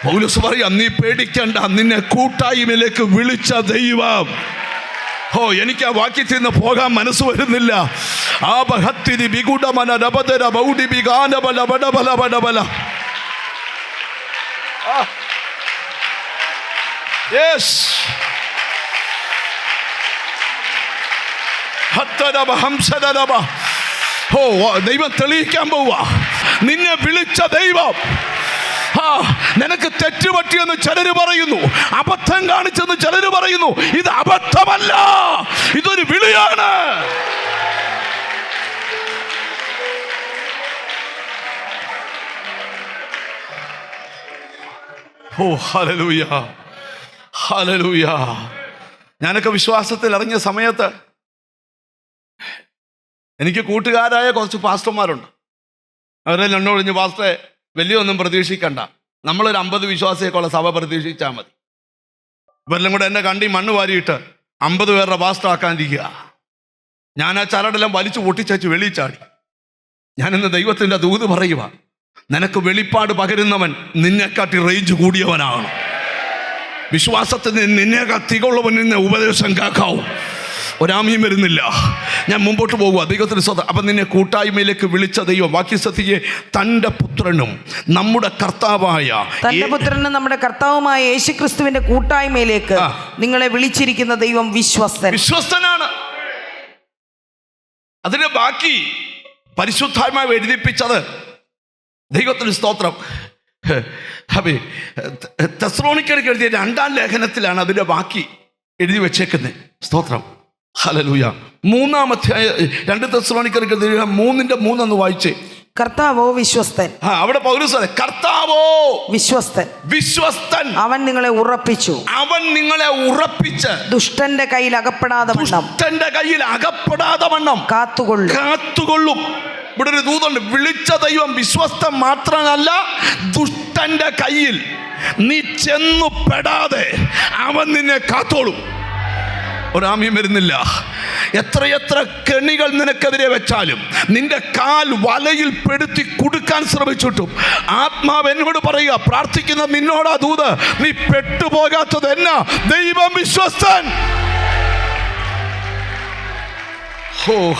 S1: പൗലോസ് പറയാ, നീ പേടിക്കണ്ട, നിന്നെ കൂട്ടായ്മയിലേക്ക് വിളിച്ച ദൈവം. എനിക്ക് ആ വാക്യത്തിൽ നിന്ന് പോകാൻ മനസ്സ് വരുന്നില്ല. ആ ബഹത്തിരി ബിഗുഡമന രബദര ബൗഡി ബിഗാനബല ബഡബല ബഡബല. യെസ്, ദൈവം തെളിയിക്കാൻ പോവാ. നിന്നെ വിളിച്ച ദൈവം. നിനക്ക് തെറ്റുപറ്റിയെന്ന് ചിലര് പറയുന്നു, അബദ്ധം കാണിച്ചെന്ന് ചിലര് പറയുന്നു. ഇത് അബദ്ധമല്ല, ഇതൊരു വിളിയാണ്. Hallelujah, hallelujah. ഞാനൊക്കെ വിശ്വാസത്തിൽ ഇറങ്ങിയ സമയത്ത് എനിക്ക് കൂട്ടുകാരായ കുറച്ച് പാസ്റ്റർമാരുണ്ട്. അവരെല്ലാം എന്നോട് പറഞ്ഞു, പാസ്റ്ററെ വലിയൊന്നും പ്രതീക്ഷിക്കണ്ട, നമ്മളൊരു 50 വിശ്വാസിയൊക്കെയുള്ള സഭ പ്രതീക്ഷിച്ചാൽ മതി. ഇവരെല്ലാം കൂടെ എന്നെ കണ്ടി മണ്ണ് വാരിയിട്ട് 50 പേരുടെ പാസ്റ്റർ ആക്കാനിരിക്കുക. ഞാൻ ആ ചരടെല്ലാം വലിച്ചു പൊട്ടിച്ചു വെളിയിൽ ചാടി. ഞാനിന്ന് ദൈവത്തിൻ്റെ ദൂത് പറയുക, നിനക്ക് വെളിപ്പാട് പകരുന്നവൻ നിന്നെക്കാട്ടി റേഞ്ച് കൂടിയവനാണ്. വിശ്വാസത്തിന് നിന്നേക്കാൾ തികവുള്ളവൻ നിന്നെ ഉപദേശം കേൾക്കാവും. ഒരാമയും വരുന്നില്ല. ഞാൻ മുമ്പോട്ട് പോകുക. ദൈവത്തിന് സ്വന്തം. അപ്പം നിന്നെ കൂട്ടായ്മയിലേക്ക് വിളിച്ച ദൈവം, വാക്യം ശ്രദ്ധിക്കുക, തൻ്റെ പുത്രനും നമ്മുടെ കർത്താവായ
S3: യേശുക്രിസ്തുവിന്റെ കൂട്ടായ്മയിലേക്ക് നിങ്ങളെ വിളിച്ചിരിക്കുന്ന ദൈവം വിശ്വസ്തനാണ്.
S1: അതിന്റെ ബാക്കി പരിശുദ്ധാത്മാവ് എഴുതിപ്പിച്ചത്. ദൈവത്തിന് സ്തോത്രം. തെസ്സലോനിക്കർക്ക് എഴുതിയ 2-ാം ലേഖനത്തിലാണ് അതിന്റെ ബാക്കി എഴുതി വെച്ചേക്കുന്നത്. സ്തോത്രം, ഹല്ലേലൂയ. 3-ാം അധ്യായം 2 തെസ്സലോനിക്കർക്ക് 3:3 ഒന്ന് വായിച്ചേ.
S3: കർത്താവോ വിശ്വസ്തൻ.
S1: അവിടെ പൗലോസ് കർത്താവോ വിശ്വസ്തൻ,
S3: അവൻ നിങ്ങളെ ഉറപ്പിച്ച്
S1: ദുഷ്ടന്റെ കയ്യിൽ അകപ്പെടാതെ വണ്ണം കാത്തുകൊള്ളും. ഇവിടെ ഒരു ദൂതുണ്ട്. വിളിച്ച ദൈവം വിശ്വസ്തൻ മാത്രമല്ല, ദുഷ്ടന്റെ കയ്യിൽ നീ ചെന്നു പെടാതെ അവൻ നിന്നെ കാത്തോളും. ഒരാമയും വരുന്നില്ല. എത്രയെത്ര കെണികൾ നിനക്കെതിരെ വെച്ചാലും, നിന്റെ കാൽ വലയിൽ പെടുത്തി കുടുക്കാൻ ശ്രമിച്ചിട്ടും, ആത്മാവ് എന്നോട് പറയുക, പ്രാർത്ഥിക്കുന്ന നിന്നോടാ ദൂത്, നീ പെട്ടുപോകാത്തത് എന്നാ? ദൈവം വിശ്വസ്തൻ.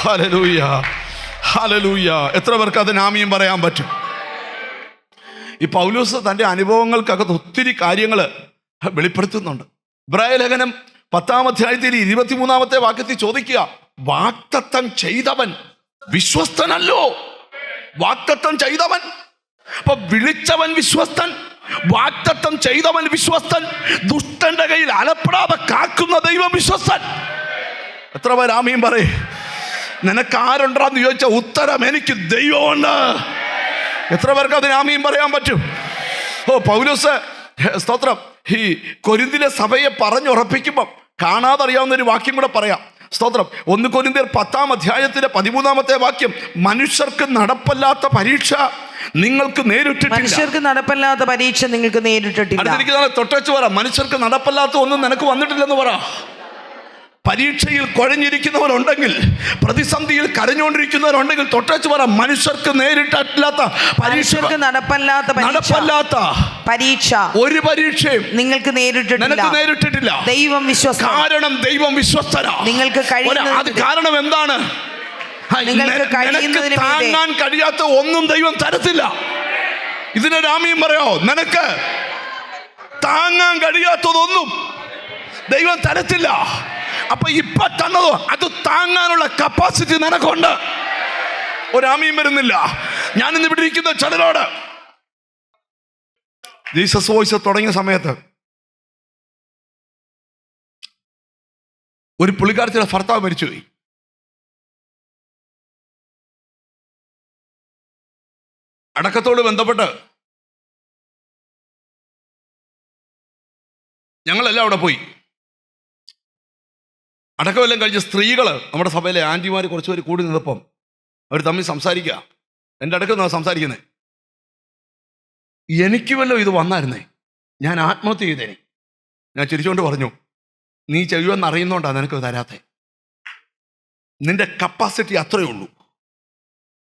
S1: Hallelujah, hallelujah. എത്ര പേർക്ക് അതിന് ആമീൻ പറയാൻ പറ്റും? ഈ പൗലോസ് തൻ്റെ അനുഭവങ്ങൾക്കകത്ത് ഒത്തിരി കാര്യങ്ങൾ വെളിപ്പെടുത്തുന്നുണ്ട്. ഇബ്രായ ലേഖനം 10-ാം അധ്യായത്തിൽ 23-ാമത്തെ വാക്യത്തിൽ ചോദിക്കുക, വാഗ്ദത്തം ചെയ്തവൻ വിശ്വസ്തനല്ലോ? വാഗ്ദത്തം ചെയ്തവൻ, അപ്പൊ വിളിച്ചവൻ വിശ്വസ്തൻ, വാഗ്ദത്തം ചെയ്തവൻ വിശ്വസ്തൻ, ദുഷ്ടന്റെ കയ്യിൽ അലപ്പെടാതെ കാക്കുന്ന ദൈവം വിശ്വസ്തൻ. എത്ര പേർ ആമീൻ പറയേ? നിനക്ക് ആരുണ്ടാന്ന് ചോദിച്ച ഉത്തരം, എനിക്ക് ദൈവമുണ്ട്. എത്ര പേർക്ക് അതിന് ആമീൻ പറയാൻ പറ്റും? പൗലോസ് സ്തോത്രം ഈ കൊരിന്തിലെ സഭയെ പറഞ്ഞുറപ്പിക്കുമ്പം കാണാതെ അറിയാവുന്ന ഒരു വാക്യം കൂടെ പറയാം. സ്തോത്രം. 1 കൊരിന്ത്യർ 10-ാം അധ്യായത്തിന്റെ 13-ാമത്തെ വാക്യം, മനുഷ്യർക്ക് നടപ്പല്ലാത്ത പരീക്ഷ നിങ്ങൾക്ക് നേരിട്ടിട്ടില്ല. തൊട്ടു പറ, മനുഷ്യർക്ക് നടപ്പല്ലാത്ത ഒന്നും നിനക്ക് വന്നിട്ടില്ലെന്ന് പറ. പരീക്ഷയിൽ കുഴഞ്ഞിരിക്കുന്നവരുണ്ടെങ്കിൽ, പ്രതിസന്ധിയിൽ കരഞ്ഞുകൊണ്ടിരിക്കുന്നവരുണ്ടെങ്കിൽ തൊട്ടു പറ, മനുഷ്യർക്ക് നേരിട്ടില്ലാത്ത നടപ്പല്ലാത്ത പരീക്ഷ ഒരു പരീക്ഷയും നിങ്ങൾക്ക് നേരിട്ടിട്ടില്ല.
S3: ദൈവം വിശ്വസ്തൻ.
S1: കാരണം ദൈവം വിശ്വസ്തനാണ്.
S3: നിങ്ങൾക്ക്
S1: അത് കാരണം എന്താണ്? താങ്ങാൻ കഴിയാത്ത ഒന്നും ദൈവം തരത്തില്ല. ഇതിനൊരു ആമീൻ പറയോ? നിനക്ക് താങ്ങാൻ കഴിയാത്തതൊന്നും ദൈവം തരത്തില്ല. അപ്പൊ ഇപ്പൊ തന്നതോ അത് താങ്ങാനുള്ള കപ്പാസിറ്റി നിനക്കുണ്ട്. ഒരാമീൻ വരുന്നില്ല. ഞാൻ ഇന്ന് ഇവിടെ ഇരിക്കുന്ന ചിലരോട്, ജീസസ് വോയിസ് തുടങ്ങിയ സമയത്ത് ഒരു പുള്ളിക്കാരത്തിയുടെ ഭർത്താവ് മരിച്ചുപോയി. അടക്കത്തോട് ബന്ധപ്പെട്ട് ഞങ്ങളെല്ലാം അവിടെ പോയി.
S2: അടക്കമെല്ലാം കഴിഞ്ഞ് സ്ത്രീകൾ നമ്മുടെ സഭയിലെ ആൻറ്റിമാർ കുറച്ച് പേര് കൂടി നിന്നപ്പം അവർ തമ്മിൽ സംസാരിക്കുക. എൻ്റെ അടുക്കുന്ന സംസാരിക്കുന്നത്, എനിക്ക് വല്ലതും ഇത് വന്നായിരുന്നേ ഞാൻ ആത്മഹത്യ ചെയ്തേനെ. ഞാൻ ചിരിച്ചുകൊണ്ട് പറഞ്ഞു, നീ ചെയ്യുമെന്ന് അറിയുന്നോണ്ടാണ് നിനക്ക് തരാത്തേ. നിന്റെ കപ്പാസിറ്റി അത്രയേ ഉള്ളൂ.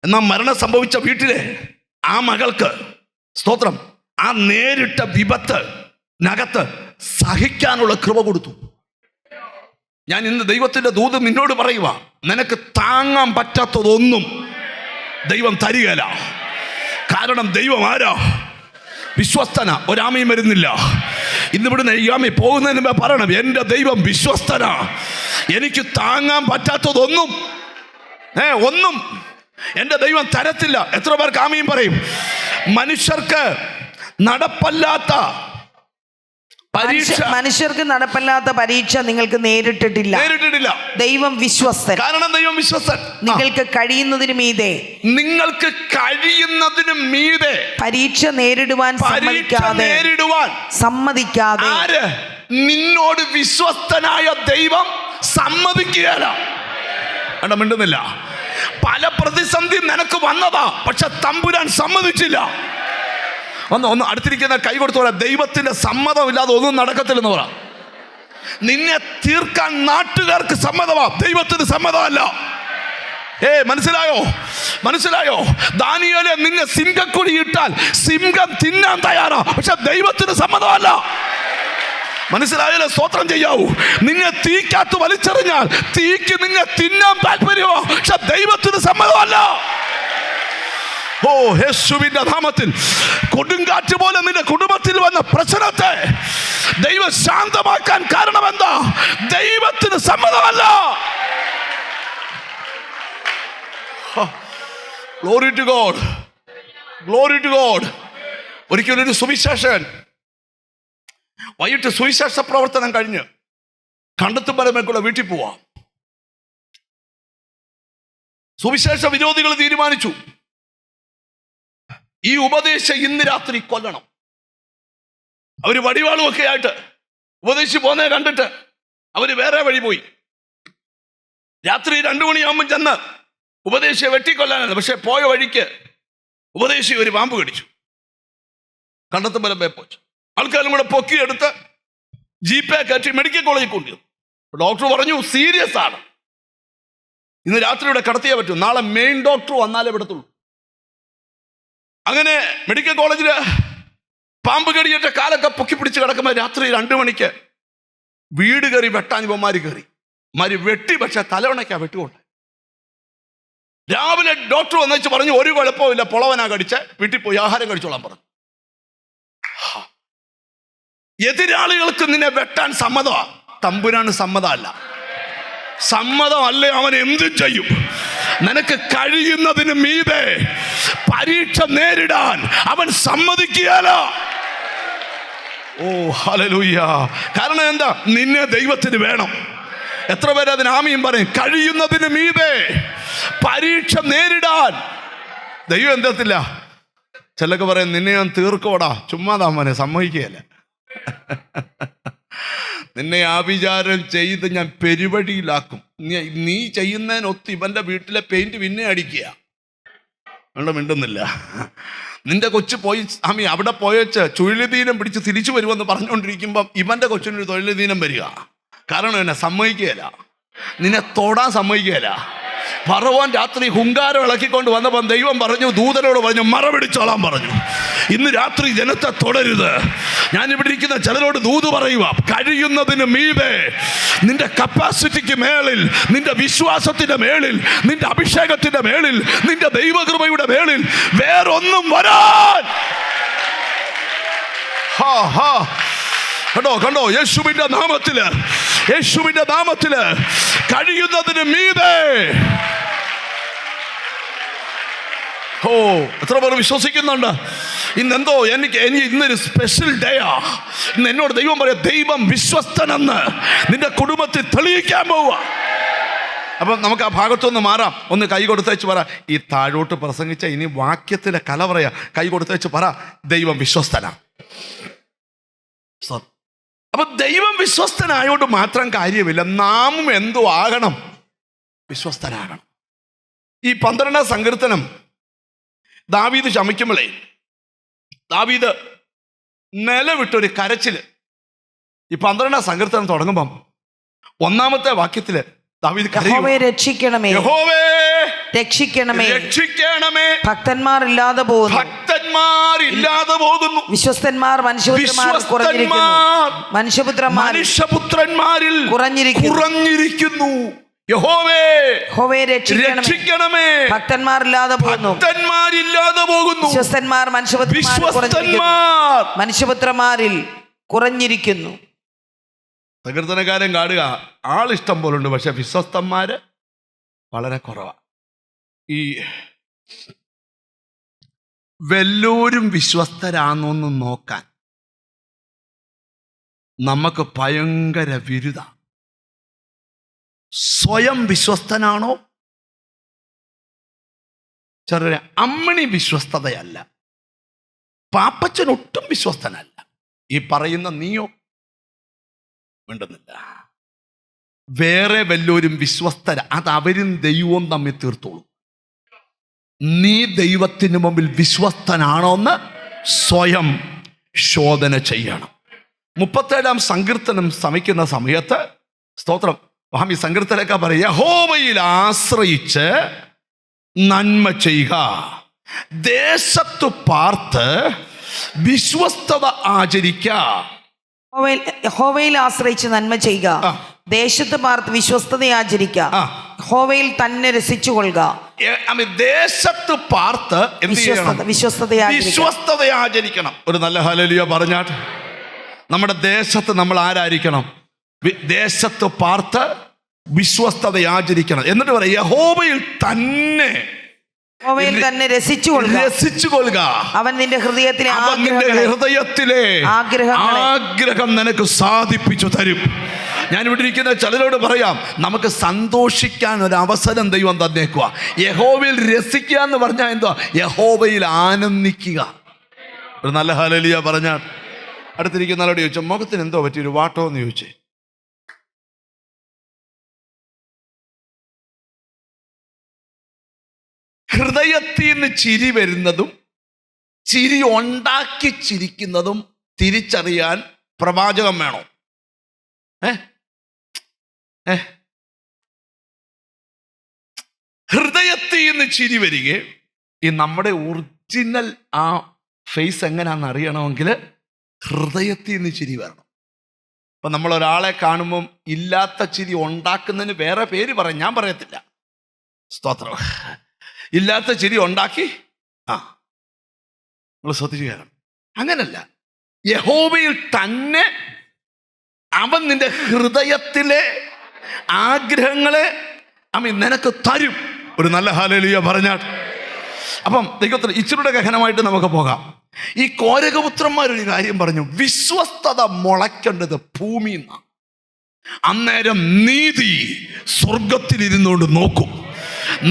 S2: എന്നാൽ മരണം സംഭവിച്ച വീട്ടിലെ ആ മകൾക്ക് സ്തോത്രം ആ നേരിട്ട വിപത്ത് നകത്ത് സഹിക്കാനുള്ള കൃപ കൊടുത്തു. ഞാൻ ഇന്ന് ദൈവത്തിൻ്റെ ദൂത് നിന്നോട് പറയുക, നിനക്ക് താങ്ങാൻ പറ്റാത്തതൊന്നും ദൈവം തരികയില്ല. കാരണം ദൈവം ആരാ? വിശ്വസ്തന. ഒരാമയും വരുന്നില്ല. ഇന്നിവിടുന്ന് ഈ പോകുന്നതിന് മുമ്പ് പറയണം, എൻ്റെ ദൈവം വിശ്വസ്തന. എനിക്ക് താങ്ങാൻ പറ്റാത്തതൊന്നും ഒന്നും എൻ്റെ ദൈവം തരത്തില്ല. എത്ര പേർക്ക് ആമയും പറയും? മനുഷ്യർക്ക് നടപ്പല്ലാത്ത പരീക്ഷ,
S3: മനുഷ്യർക്ക് നടപ്പല്ലാത്ത പരീക്ഷ നിങ്ങൾക്ക് നേരിട്ടിട്ടില്ല. ദൈവം വിശ്വസ്തൻ.
S2: കാരണം ദൈവം വിശ്വസ്തൻ.
S3: നിങ്ങൾക്ക് കഴിയുന്നതിന് മീതെ പരീക്ഷ നേരിടുവാൻ സമ്മതിക്കാതെ
S2: ആര്? നിന്നോട് വിശ്വസ്തനായ ദൈവം സമ്മതിക്കുകയല്ല. കണ്ട, മിണ്ടുന്നില്ല. പല പ്രതിസന്ധി നിനക്ക് വന്നതാ, പക്ഷെ തമ്പുരാൻ സമ്മതിച്ചില്ല. ഒന്ന് അടുത്തിരിക്കുന്ന കൈ കൊടുത്തു പറയാം, ദൈവത്തിന്റെ സമ്മതമില്ലാതെ ഒന്നും നടക്കത്തില്ലെന്ന് പറ. നിന്നെ തീർക്കാൻ നാട്ടുകാർക്ക് സമ്മതമാ, ദൈവത്തിന് സമ്മതമല്ല. മനസ്സിലായോ? ദാനിയേലേ, നിന്നെ സിംഹക്കുഴി ഇട്ടാൽ സിംഹം തിന്നാൻ തയ്യാറാ, പക്ഷെ ദൈവത്തിന് സമ്മതമല്ല. മനസ്സിലായാലോ? സ്തോത്രം ചെയ്യാവൂ. നിന്നെ തീക്കകത്ത് വലിച്ചെറിഞ്ഞാൽ തീക്ക് നിന്നെ തിന്നാൻ താല്പര്യമോ, പക്ഷെ ദൈവത്തിന് സമ്മതമല്ല. ഓ, യേശുവിന്റെ നാമത്തിൽ കൊടുങ്കാറ്റ് പോലെ നിന്റെ കുടുംബത്തിൽ വന്ന പ്രശ്നത്തെ ദൈവം ശാന്തമാക്കാൻ കാരണം എന്താ? ദൈവത്തിന് സമ്മതമല്ല. Glory to God, glory to God. ഒരിക്കലൊരു സുവിശേഷൻ വൈകിട്ട് സുവിശേഷ പ്രവർത്തനം കഴിഞ്ഞ് കണ്ടെത്തുമ്പരമേക്കുള്ള വീട്ടിൽ പോവാം. സുവിശേഷ വിരോധികൾ തീരുമാനിച്ചു, ഈ ഉപദേശം ഇന്ന് രാത്രി കൊല്ലണം. അവര് വടിവാളും ഒക്കെ ആയിട്ട് ഉപദേശിച്ച് പോന്നേ കണ്ടിട്ട് അവര് വേറെ വഴി പോയി. രാത്രി 2 മണിയാകുമ്പോൾ ചെന്ന് ഉപദേശിയെ വെട്ടിക്കൊല്ലാനാണ്. പക്ഷെ പോയ വഴിക്ക് ഉപദേശി ഒരു പാമ്പ് കടിച്ചു. കണ്ടെത്തുമ്പലം പോച്ചു. ആൾക്കാരും കൂടെ പൊക്കിയെടുത്ത് ജീപ്പേ കയറ്റി മെഡിക്കൽ കോളേജിൽ കൊണ്ടുവന്നു. ഡോക്ടർ പറഞ്ഞു, സീരിയസ് ആണ്, ഇന്ന് രാത്രി ഇവിടെ കിടത്തിയേ പറ്റൂ, നാളെ മെയിൻ ഡോക്ടർ വന്നാലേ വിടത്തുള്ളൂ. അങ്ങനെ മെഡിക്കൽ കോളേജിൽ പാമ്പ് കടിയേറ്റ കാലൊക്കെ പൊക്കി പിടിച്ച് കിടക്കുമ്പോൾ രാത്രി 2 മണിക്ക് വീട് കയറി വെട്ടാൻ ഇവന്മാര് കയറി. മാര് വെട്ടി, പക്ഷെ തലവണയ്ക്കാ വെട്ടുകൊണ്ട്. രാവിലെ ഡോക്ടർ വന്നു പറഞ്ഞു, ഒരു കുഴപ്പമില്ല, പൊളവനാ കടിച്ച്, വീട്ടിൽ പോയി ആഹാരം കഴിച്ചോളാൻ പറഞ്ഞു. എതിരാളികൾക്ക് നിന്നെ വെട്ടാൻ സമ്മതമാ, തമ്പുരാന് സമ്മതമല്ല. സമ്മതമല്ലേ അവൻ എന്തും ചെയ്യും. നിനക്ക് കഴിയുന്നതിന് മീതെ പരീക്ഷ നേരിടാൻ അവൻ സമ്മതിക്കുകയല്ല. ഓ, ഹല്ലേലൂയ. കാരണം എന്താ? നിന്നെ ദൈവത്തിന് വേണം. എത്ര പേര് അതിന് ആമീൻ പറയും? കഴിയുന്നതിന് മീതെ പരീക്ഷ നേരിടാൻ ദൈവം എന്തത്തില്ല. ചിലക്ക് പറയും, നിന്നെ ഞാൻ തീർക്കോടാ, ചുമ്മാതാ മോനെ, സമ്മതിക്കുകയല്ല. നിന്നെ ആഭിചാരം ചെയ്ത് ഞാൻ പെരുവഴിയിലാക്കും. നീ ചെയ്യുന്നതിനൊത്ത് ഇവന്റെ വീട്ടിലെ പെയിന്റ് പിന്നെ അടിക്കുക. മിണ്ടുന്നില്ല. നിന്റെ കൊച്ചു പോയി അവിടെ പോയച്ച് ചുഴലിദീനം പിടിച്ച് തിരിച്ചു വരുമെന്ന് പറഞ്ഞുകൊണ്ടിരിക്കുമ്പം ഇവന്റെ കൊച്ചിനൊരു തൊഴിലുദീനം വരിക. കാരണം എന്നെ സമ്മതിക്കുകയല്ല, നിന്നെ തൊടാൻ സമ്മതിക്കുകയല്ല. ഫറവോൻ രാത്രി ഹുങ്കാരം ഇളക്കിക്കൊണ്ട് വന്നപ്പോൾ ദൈവം പറഞ്ഞു, ദൂതനോട് പറഞ്ഞു, മറപിടിച്ചോളാൻ പറഞ്ഞു. ഇന്ന് രാത്രി ജനത്തെ തൊടരുത്. ഞാനിവിടെ ഇരിക്കുന്ന ചിലരോട് ദൂത് പറയുക, കഴിയുന്നതിന് മീതെ നിന്റെ കപ്പാസിറ്റിക്ക് മേളിൽ, നിന്റെ വിശ്വാസത്തിന്റെ മേളിൽ, നിന്റെ അഭിഷേകത്തിന്റെ മേളിൽ, നിന്റെ ദൈവകൃപയുടെ മേളിൽ വേറൊന്നും വരാൻ. കണ്ടോ, യേശുവിന്റെ നാമത്തില് കഴിയുന്നതിന് മീതെ. ഓ, എത്ര പേർ വിശ്വസിക്കുന്നുണ്ട്? ഇന്നെന്തോ എനിക്ക് ഇന്നൊരു സ്പെഷ്യൽ ഡേയാ. ഇന്ന് എന്നോട് ദൈവം പറയാം, ദൈവം വിശ്വസ്തനെന്ന് നിന്റെ കുടുംബത്തിൽ തെളിയിക്കാൻ പോവുക. അപ്പം നമുക്ക് ആ ഭാഗത്തൊന്ന് മാറാം. ഒന്ന് കൈ കൊടുത്തേച്ച് പറ. ഈ താഴോട്ട് പ്രസംഗിച്ച ഇനി വാക്യത്തിലെ കല പറയാ. കൈ കൊടുത്തേച്ച് പറ, ദൈവം വിശ്വസ്തനാ. അപ്പൊ ദൈവം വിശ്വസ്തനായോണ്ട് മാത്രം കാര്യമില്ല, നാമും എന്തോ ആകണം, വിശ്വസ്തനാകണം. ഈ 12-ാം സങ്കീർത്തനം ദാവീദ് ശമിക്കുമ്പോഴേ ദാവീദ് നിലവിട്ടൊരു കരച്ചില്. ഈ 12-ാം സങ്കീർത്തനം തുടങ്ങുമ്പം 1-ാമത്തെ വാക്യത്തില് ദാവീദ് കരയും,
S3: യഹോവേ രക്ഷിക്കണമേ,
S2: യഹോവേ
S3: രക്ഷിക്കണമേ,
S2: രക്ഷിക്കണമേ,
S3: ഭക്തന്മാർ ഇല്ലാതെ പോകുന്നു,
S2: ഭക്തന്മാരില്ലാതെ പോകുന്നു,
S3: വിശ്വസ്തന്മാർ
S2: മനുഷ്യപുത്രന്മാരിൽ കുറഞ്ഞിരിക്കുന്നു. യഹോവേ
S3: യഹോവേ
S2: രക്ഷിക്കണമേ,
S3: ഭക്തന്മാരില്ലാതെ പോകുന്നു, വിശ്വസ്തന്മാർ മനുഷ്യപുത്രന്മാരിൽ കുറഞ്ഞിരിക്കുന്നു.
S2: സങ്കീർത്തനക്കാരൻ കാണുക, ആളിഷ്ടം പോലുണ്ട്, പക്ഷെ വിശ്വസ്തന്മാര് വളരെ കുറവാ. ഈ വല്ലവരും വിശ്വസ്തരാണോന്ന് നോക്കാൻ നമുക്ക് ഭയങ്കര വിരുദ. സ്വയം വിശ്വസ്തനാണോ? ചെറിയ അമ്മണി വിശ്വസ്തതയല്ല, പാപ്പച്ചൻ ഒട്ടും വിശ്വസ്തനല്ല. ഈ പറയുന്ന നീയോ വേണ്ടുന്നില്ല. വേറെ വല്ലവരും വിശ്വസ്തര, അത് അവരും ദൈവവും തമ്മിൽ തീർത്തോളൂ. നീ ദൈവത്തിന് മുമ്പിൽ വിശ്വസ്തനാണോന്ന് സ്വയം ശോധന ചെയ്യണം. 37-ാം സങ്കീർത്തനം സമിക്കുന്ന സമയത്ത് സ്തോത്രം സ്വാമി സങ്കീർത്തനൊക്കെ പറയും, യഹോവയിൽ ആശ്രയിച്ച് നന്മ ചെയ്യുക, ദേശത്തു പാർത്ത് വിശ്വസ്തത ആചരിക്കുക.
S3: യഹോവയിൽ ആശ്രയിച്ച് നന്മ ചെയ്യുക, ദേശത്ത് പാർത്ത് വിശ്വസ്തത ആചരിക്കുക, യഹോവയിൽ തന്നെ രസിച്ചുകൊള്ളുക.
S2: ദേശത്ത് പാർത്ത് വിശ്വസ്തത ആചരിക്കണം. ഒരു നല്ല ഹല്ലേലൂയ പറഞ്ഞാട്ട്. നമ്മുടെ ദേശത്ത് നമ്മൾ ആരായിരിക്കണം? ദേശത്ത് പാർത്ത് വിശ്വസ്തത ആചരിക്കണം. എന്നിട്ട് പറയാം, യഹോവയിൽ തന്നെ രസിച്ചുകൊള്ളുക.
S3: അവൻ നിന്റെ ഹൃദയത്തിലെ
S2: ആഗ്രഹം നിനക്ക് സാധിപ്പിച്ചു തരും. ഞാൻ ഇവിടെ ഇരിക്കുന്ന ചിലരോട് പറയാം, നമുക്ക് സന്തോഷിക്കാൻ ഒരു അവസരം ദൈവം തന്നേക്കുക. യഹോവയിൽ രസിക്കുക എന്ന് പറഞ്ഞാൽ എന്തുവാ? യഹോവയിൽ ആനന്ദിക്കുക. ഒരു നല്ല ഹല്ലേലൂയ പറഞ്ഞാൽ. അടുത്തിരിക്കുന്ന ആളോട് ചോദിച്ചു, മുഖത്തിന് എന്തോ പറ്റിയൊരു വാട്ടോ എന്ന് ചോദിച്ചേ. ഹൃദയത്തിൽ നിന്ന് ചിരി വരുന്നതും ചിരി ഉണ്ടാക്കി ചിരിക്കുന്നതും തിരിച്ചറിയാൻ പ്രവാചകം വേണോ? ഹൃദയത്തിൽ നിന്ന് ചിരി വരിക. ഈ നമ്മുടെ ഒറിജിനൽ ആ ഫേസ് എങ്ങനെയാണെന്ന് അറിയണമെങ്കിൽ ഹൃദയത്തിൽ നിന്ന് ചിരി വരണം. അപ്പൊ നമ്മൾ ഒരാളെ കാണുമ്പം ഇല്ലാത്ത ചിരി ഉണ്ടാക്കുന്നതിന് വേറെ പേര് പറയും, ഞാൻ പറയത്തില്ല. സ്തോത്രം. ഇല്ലാത്ത ചിരി ഉണ്ടാക്കി നമ്മൾ ശ്രദ്ധിച്ചു കേൾക്കണം. അങ്ങനല്ല, യഹോവയിൽ തന്നെ അവൻ നിന്റെ ഹൃദയത്തിലെ ആഗ്രഹങ്ങളെ നിനക്ക് തരും. ഒരു നല്ല ഹല്ലേലൂയ പറഞ്ഞാൽ. അപ്പം ദൈവത്തിന് ഇച്ചിരിയുടെ ഗഹനമായിട്ട് നമുക്ക് പോകാം. ഈ കോരകപുത്രന്മാരൊരു കാര്യം പറഞ്ഞു, വിശ്വസ്തത മുളയ്ക്കേണ്ടത് ഭൂമിയിൽ നിന്നാണ്. അന്നേരം നീതി സ്വർഗത്തിലിരുന്നുകൊണ്ട് നോക്കും.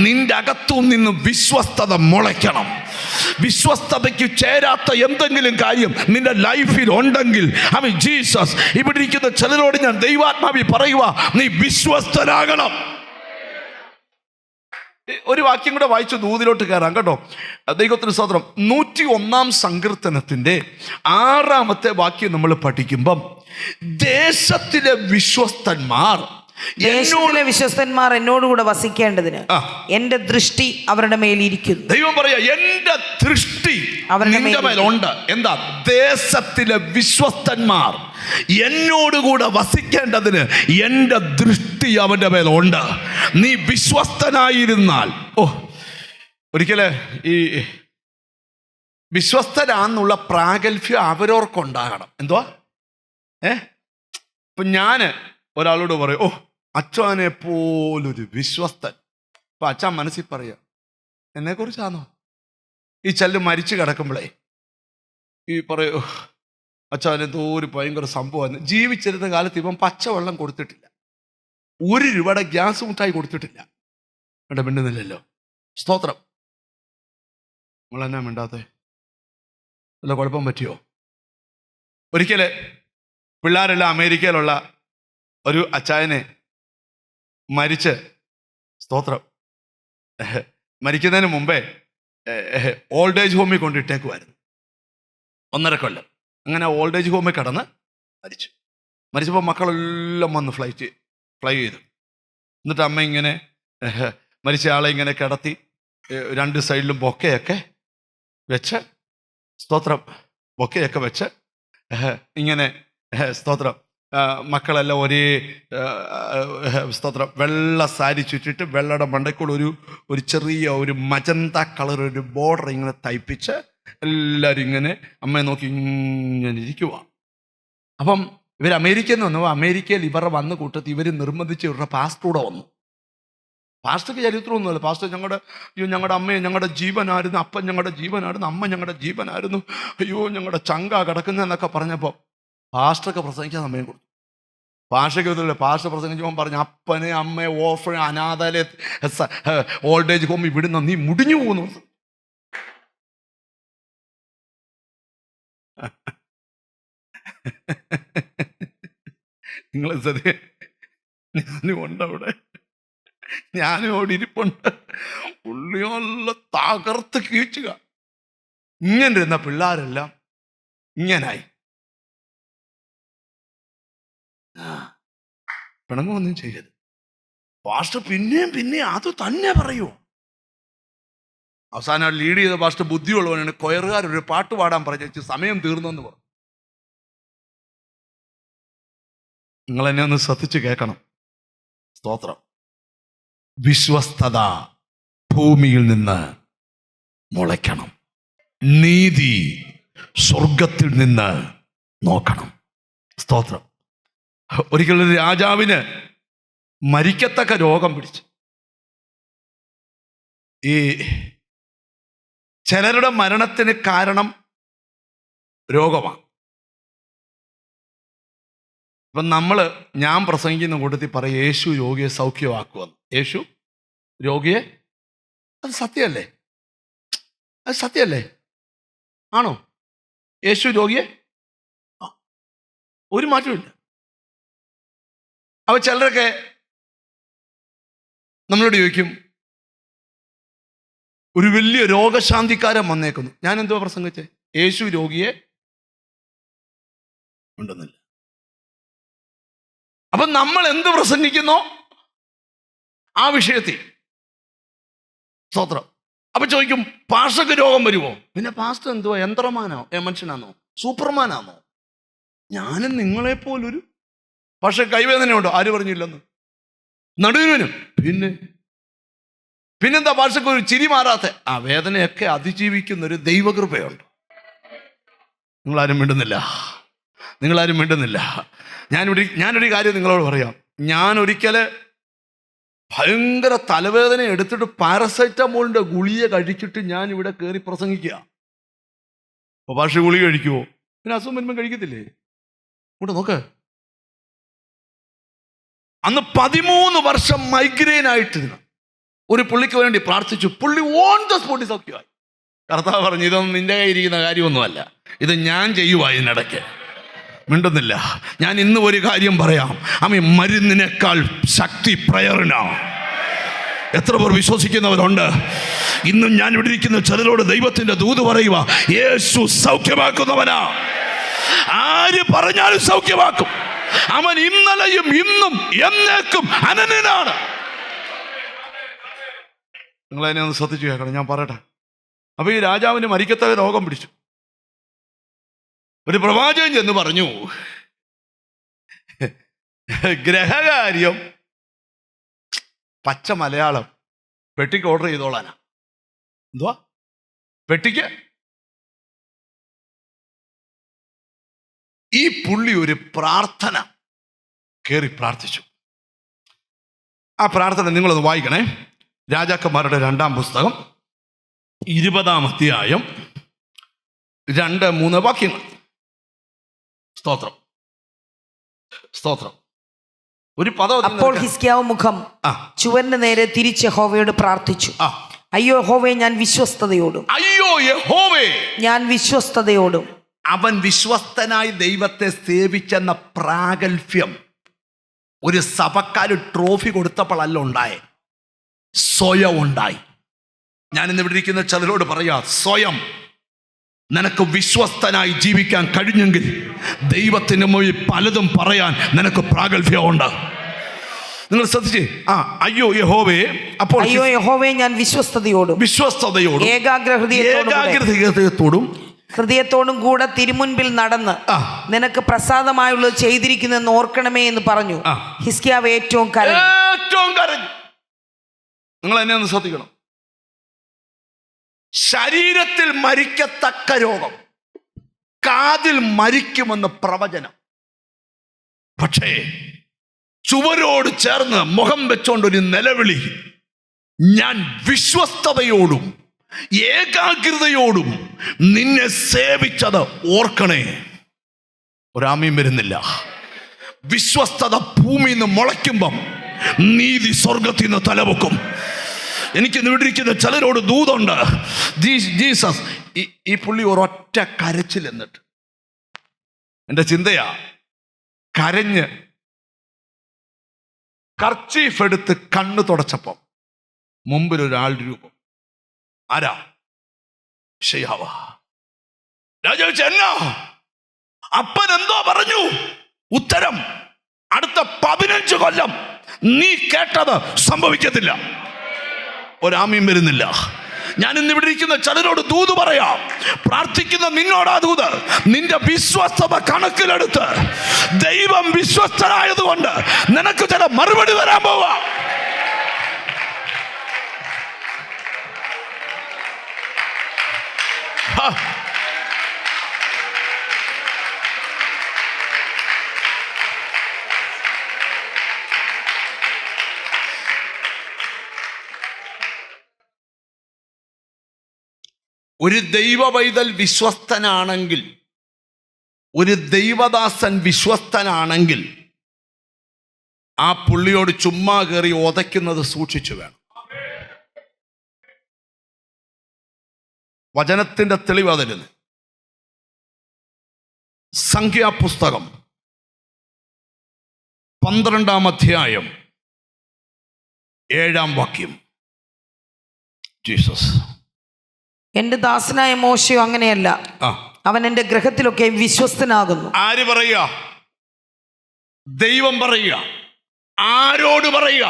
S2: നിന്റെ അകത്തു നിന്ന് വിശ്വസ്തത മുളയ്ക്കണം. വിശ്വസ്തതയ്ക്ക് ചേരാത്ത എന്തെങ്കിലും കാര്യം നിന്റെ ലൈഫിൽ ഉണ്ടെങ്കിൽ ജീസസ് ഇവിടെ ഇരിക്കുന്ന ചിലരോട് ഞാൻ ദൈവാത്മാവി പറയുക, നീ വിശ്വസ്തനാകണം. ഒരു വാക്യം കൂടെ വായിച്ചു ദൂതിലോട്ട് കയറാം കേട്ടോ. ദൈവത്തിന് സ്തോത്രം. 101-ാം സങ്കീർത്തനത്തിന്റെ 6-ാമത്തെ വാക്യം നമ്മൾ പഠിക്കുമ്പം, ദേശത്തിലെ വിശ്വസ്തന്മാർ
S3: എന്നോടുകൂടെ വസിക്കേണ്ടതിന് എന്റെ ദൃഷ്ടി അവരുടെ മേലിരിക്കുന്നു.
S2: ദൈവം പറയാ, എന്റെ ദൃഷ്ടി അവരുടെ മേലുണ്ട്. എന്താ? ദേശത്തിലെ വിശ്വസ്തന്മാർ എന്നോടുകൂടെ വസിക്കേണ്ടതിന് എന്റെ ദൃഷ്ടി അവന്റെ മേലുണ്ട്. നീ വിശ്വസ്തനായിരുന്നാൽ, ഒരിക്കല് ഈ വിശ്വസ്തരാന്നുള്ള പ്രാഗൽഭ്യം അവരോർക്കുണ്ടാകണം. എന്തുവാ? ഇപ്പൊ ഞാന് ഒരാളോട് പറയും, അച്ഛനെ പോലൊരു വിശ്വസ്തൻ. അപ്പൊ അച്ഛൻ മനസ്സിൽ പറയുക, എന്നെ കുറിച്ചാണോ? ഈ ചെല്ല് മരിച്ചു കിടക്കുമ്പോഴേ ഈ പറയൂ, അച്ഛൻ എന്തോ ഒരു ഭയങ്കര സംഭവമാണ്. ജീവിച്ചിരുന്ന കാലത്ത് ഇവൻ പച്ചവെള്ളം കൊടുത്തിട്ടില്ല, 1 രൂപയുടെ ഗ്യാസ് മുട്ടായി കൊടുത്തിട്ടില്ല. വേണ്ട, മിണ്ടുന്നില്ലല്ലോ. സ്തോത്രം. നമ്മളെന്നാ മിണ്ടാത്തെ? വല്ല കുഴപ്പം പറ്റിയോ? ഒരിക്കല് പിള്ളേരെല്ലാം അമേരിക്കയിലുള്ള ഒരു അച്ചായനെ മരിച്ച്, സ്തോത്രം, മരിക്കുന്നതിന് മുമ്പേ ഓൾഡ് ഏജ് ഹോമിൽ കൊണ്ടിട്ടേക്കുമായിരുന്നു 1.5 കൊല്ലം. അങ്ങനെ ഓൾഡ് ഏജ് ഹോമിൽ കിടന്ന് മരിച്ചപ്പോൾ മക്കളെല്ലാം വന്ന് ഫ്ലൈ ചെയ്തു. എന്നിട്ട് അമ്മ ഇങ്ങനെ മരിച്ച ആളെ ഇങ്ങനെ കിടത്തി 2 സൈഡിലും ബൊക്കയൊക്കെ വെച്ച്, സ്തോത്രം, ബൊക്കയൊക്കെ വെച്ച് ഇങ്ങനെ, സ്തോത്രം, മക്കളെല്ലാം ഒരേ, സ്തോത്രം, വെള്ള സാരി ചുറ്റിട്ട് വെള്ളയുടെ മണ്ടയ്ക്കൂടെ ഒരു ചെറിയ ഒരു മജന്ത കളർ ഒരു ബോർഡർ ഇങ്ങനെ തയ്പ്പിച്ച് എല്ലാവരും ഇങ്ങനെ അമ്മയെ നോക്കി ഇങ്ങനെ ഇരിക്കുക. അപ്പം ഇവർ അമേരിക്കയിൽ നിന്ന് വന്നു. അമേരിക്കയിൽ ഇവരുടെ വന്ന് കൂട്ടത്തിൽ ഇവർ നിർബന്ധിച്ച് ഇവരുടെ പാസ്റ്റൂടെ വന്നു. പാസ്റ്റർക്ക് ചരിത്രമൊന്നുമല്ല. പാസ്റ്റർ ഞങ്ങളുടെ അമ്മയെ ഞങ്ങളുടെ ജീവനായിരുന്നു, അപ്പൻ ഞങ്ങളുടെ ജീവനായിരുന്നു, അമ്മ ഞങ്ങളുടെ ജീവനായിരുന്നു, അയ്യോ ഞങ്ങളുടെ ചങ്ക കിടക്കുന്നതെന്നൊക്കെ പറഞ്ഞപ്പോൾ പാസ്റ്റർക്ക് പ്രസംഗിക്കാൻ സമയം കൊടുത്തു. പാസ്റ്റർക്ക് പാസ്റ്റർ പ്രസംഗിച്ചപ്പോൾ പറഞ്ഞു, അപ്പനെ അമ്മയെ ഓർഫൻ അനാഥാലയ ഓൾഡ് ഏജ് ഹോം ഇവിടുന്ന് നീ മുടിഞ്ഞു പോകുന്നു. നിങ്ങൾ ഞാനും ഉണ്ട് അവിടെ, ഞാനും അവിടെ ഇരിപ്പുണ്ട്. പുള്ളിയുള്ള തകർത്ത് കീച്ചുക. ഇങ്ങനെ ഇരുന്ന പിള്ളേരെല്ലാം ഇങ്ങനായി. പിണങ്ങൊന്നും ചെയ്യരുത്. പാസ്റ്റർ പിന്നെയും അത് തന്നെ പറയൂ. അവസാനം ലീഡ് ചെയ്ത പാസ്റ്റർ ബുദ്ധിയുള്ളവനാണ്. കൊയറുകാരൊരു പാട്ട് പാടാൻ പറഞ്ഞു, സമയം തീർന്നെന്ന് പറഞ്ഞു. നിങ്ങൾ എന്നെ ഒന്ന് ശ്രദ്ധിച്ച് കേൾക്കണം. സ്തോത്രം. വിശ്വസ്തത ഭൂമിയിൽ നിന്ന് മുളയ്ക്കണം. നീതി സ്വർഗത്തിൽ നിന്ന് നോക്കണം. സ്തോത്രം. ഒരിക്കലൊരു രാജാവിന് മരിക്കത്തക്ക രോഗം പിടിച്ചു. ഈ ചിലരുടെ മരണത്തിന് കാരണം രോഗമാണ്. ഇപ്പം ഞാൻ പ്രസംഗിക്കുന്ന കൂട്ടത്തിൽ പറയും, യേശു രോഗിയെ സൗഖ്യമാക്കുമെന്ന്. യേശു രോഗിയെ, അത് സത്യമല്ലേ? അത് സത്യമല്ലേ? ആണോ? യേശു രോഗിയെ, ഒരു മാറ്റമില്ല. അപ്പോൾ ചിലരൊക്കെ നമ്മളോട് ചോദിക്കും, ഒരു വലിയ രോഗശാന്തിക്കാരൻ വന്നേക്കുന്നു. ഞാൻ എന്തുവാ പ്രസംഗിച്ചേ? യേശു രോഗിയെ ഉണ്ടെന്നില്ല. അപ്പം നമ്മൾ എന്ത് പ്രസംഗിക്കുന്നോ ആ വിഷയത്തിൽ, സ്തോത്രം. അപ്പൊ ചോദിക്കും, പാസ്റ്റർക്ക് രോഗം വരുമോ? പിന്നെ പാസ്റ്റർ എന്തുവാ, യന്ത്രമാനോ മനുഷ്യനാണോ, സൂപ്പർമാനാണോ? ഞാനും നിങ്ങളെപ്പോലൊരു, പക്ഷെ കൈവേദനയുണ്ടോ? ആര് പറഞ്ഞില്ലെന്ന്? നടുവിനും. പിന്നെന്താ പാസ്റ്റർക്ക് ഒരു ചിരി മാറാത്ത? ആ വേദനയൊക്കെ അതിജീവിക്കുന്നൊരു ദൈവകൃപയുണ്ട്. നിങ്ങളാരും മിണ്ടുന്നില്ല. ഞാനൊരു കാര്യം നിങ്ങളോട് പറയാം. ഞാൻ ഒരിക്കൽ ഭയങ്കര തലവേദന എടുത്തിട്ട് പാരസെറ്റമോളിന്റെ ഗുളിക കഴിച്ചിട്ട് ഞാൻ ഇവിടെ കയറി പ്രസംഗിക്കുക. അപ്പൊ ഭാഷ ഗുളിക കഴിക്കുമോ? പിന്നെ അസുഖം വരുമ്പോൾ കഴിക്കത്തില്ലേ? കൂടെ നോക്ക്. അന്ന് 13 വർഷം മൈഗ്രെയിൻ ആയിട്ടിരുന്നു ഒരു പുള്ളിക്ക് വേണ്ടി പ്രാർത്ഥിച്ചു. പുള്ളി ഓൺ ദ സ്പോട്ടിൽ സൗഖ്യമായി. കർത്താവ് പറഞ്ഞു, ഇതൊന്നും നിന്റെ കയ്യിൽ ഇരിക്കുന്ന കാര്യമൊന്നുമല്ല, ഇത് ഞാൻ ചെയ്യുവാ. ഇതിനിടയ്ക്ക് മിണ്ടുന്നില്ല. ഞാൻ ഇന്ന് ഒരു കാര്യം പറയാം. മരുന്നിനേക്കാൾ ശക്തി പ്രയറിനാ. എത്ര പേർ വിശ്വസിക്കുന്നവരുണ്ട്? ഇന്നും ഞാൻ ഇവിടെ ഇരിക്കുന്ന ചിലരോട് ദൈവത്തിന്റെ ദൂത് പറയുക, യേശു സൗഖ്യമാക്കുന്നവനാ. ആര് പറഞ്ഞാലും സൗഖ്യമാക്കും. അവൻ ഇന്നലെയും ഇന്നും എന്നേക്കും അനന്യനാണ്. നിങ്ങളതിനെ ഒന്ന് ശ്രദ്ധിച്ചു കേൾക്കണം, ഞാൻ പറയട്ടെ. അപ്പൊ ഈ രാജാവിന് മരിക്കത്തക്ക രോഗം പിടിച്ചു. ഒരു പ്രവാചകൻ ചെന്ന് പറഞ്ഞു, ഗ്രഹകാര്യം പച്ച മലയാളം പെട്ടിക്ക് ഓർഡർ ചെയ്തോളാനാ. എന്തുവാ പെട്ടിക്ക്? ഈ പുള്ളി ഒരു പ്രാർത്ഥന കയറി പ്രാർത്ഥിച്ചു. ആ പ്രാർത്ഥന നിങ്ങളൊന്ന് വായിക്കണേ. രാജാക്കന്മാരുടെ 2-ാം പുസ്തകം 20-ാം അധ്യായം 2-3 വാക്യങ്ങൾ. സ്തോത്രം. ഒരു പദം.
S3: അപ്പോൾ ഹിസ്കിയാവ് മുഖം ചുവരിന് നേരെ തിരിച്ച് യഹോവയോട് പ്രാർത്ഥിച്ചു. അയ്യോ യഹോവേ, ഞാൻ വിശ്വസ്തതയോടും
S1: അവൻ വിശ്വസ്തനായി ദൈവത്തെ സേവിച്ചെന്ന പ്രാഗൽഭ്യം ഒരു സഭക്കാര് ട്രോഫി കൊടുത്തപ്പോഴല്ല ഉണ്ടായേ, സ്വയം ഉണ്ടായി. ഞാൻ ഇന്ന് ഇവിടെ ഇരിക്കുന്ന ചിലരോട് പറയാ, സ്വയം നിനക്ക് വിശ്വസ്തനായി ജീവിക്കാൻ കഴിഞ്ഞെങ്കിൽ ദൈവത്തിന് മുന്നിൽ പലതും പറയാൻ നിനക്ക് പ്രാഗൽഭ്യമുണ്ട്. നിങ്ങൾ ശ്രദ്ധിച്ചേ. അയ്യോ യഹോവേ, അപ്പോൾ
S3: അയ്യോ യഹോവേ, ഞാൻ വിശ്വസ്തയോടും
S1: ഏകാഗ്രഹൃദയത്തോടും
S3: ഹൃദയത്തോടും കൂടെ തിരുമുൻപിൽ നടന്ന് നിനക്ക് പ്രസാദമായുള്ളത് ചെയ്തിരിക്കുന്നെന്ന് ഓർക്കണമേ എന്ന് പറഞ്ഞു. ഹിസ്കിയാവ് ഏറ്റവും കരഞ്ഞു.
S1: നിങ്ങൾ എന്നെ ഒന്ന് ശ്രദ്ധിക്കണം. ശരീരത്തിൽ മരിക്കത്തക്ക രോഗം, കാതിൽ മരിക്കുമെന്ന് പ്രവചനം. പക്ഷേ ചുവരോട് ചേർന്ന് മുഖം വെച്ചോണ്ടൊരു നിലവിളി, ഞാൻ വിശ്വസ്തയോടും ഏകാഗ്രതയോടും നിന്നെ സേവിച്ചത് ഓർക്കണേ. ഒരാമയും വരുന്നില്ല. വിശ്വസ്തത ഭൂമിയിൽ നിന്ന് മുളയ്ക്കുമ്പം നീതി സ്വർഗത്തിൽ നിന്ന് തലവെക്കും. എനിക്ക് നിവിടിരിക്കുന്ന ചിലരോട് ദൂതുണ്ട്. ജീസസ് ഈ പുള്ളി ഒരൊറ്റ കരച്ചിൽ എന്നിട്ട് എൻ്റെ ചിന്തയാ, കരഞ്ഞ് കർച്ചീഫ് എടുത്ത് കണ്ണ് തുടച്ചപ്പം മുമ്പിൽ ഒരാൾ രൂപം. ആരാ? ഷെയ്യാവാ. രാജാവ് എന്നാ? അപ്പൻ എന്തോ പറഞ്ഞു? ഉത്തരം, അടുത്ത 15 കൊല്ലം നീ കേട്ടത് സംഭവിക്കത്തില്ല. ഒരാമയും വരുന്നില്ല. ഞാൻ ഇന്ന് ഇവിടെ ഇരിക്കുന്ന ചിലരോട് ദൂത് പറയാം. പ്രാർത്ഥിക്കുന്ന നിന്നോടാ ദൂത്. നിന്റെ വിശ്വസ്തത കണക്കിലെടുത്ത് ദൈവം വിശ്വസ്തനായതുകൊണ്ട് നിനക്ക് ചില മറുപടി തരാൻ പോവാ. ഒരു ദൈവ പൈതൽ വിശ്വസ്തനാണെങ്കിൽ, ഒരു ദൈവദാസൻ വിശ്വസ്തനാണെങ്കിൽ ആ പുള്ളിയോട് ചുമ്മാ കയറി ഉതയ്ക്കുന്നത് സൂക്ഷിച്ചു വേണം. വചനത്തിന്റെ തെളിവ് അതിരുന്നു. സംഖ്യാപുസ്തകം 12-ാം അധ്യായം 7-ാം വാക്യം. ജീസസ്.
S3: എന്റെ ദാസനായ മോശയോ അങ്ങനെയല്ല, അവൻ എന്റെ ഗ്രഹത്തിലൊക്കെ വിശ്വസ്തനാകുന്നു.
S1: ആര് പറയുക? ദൈവം പറയുക. ആരോട് പറയുക?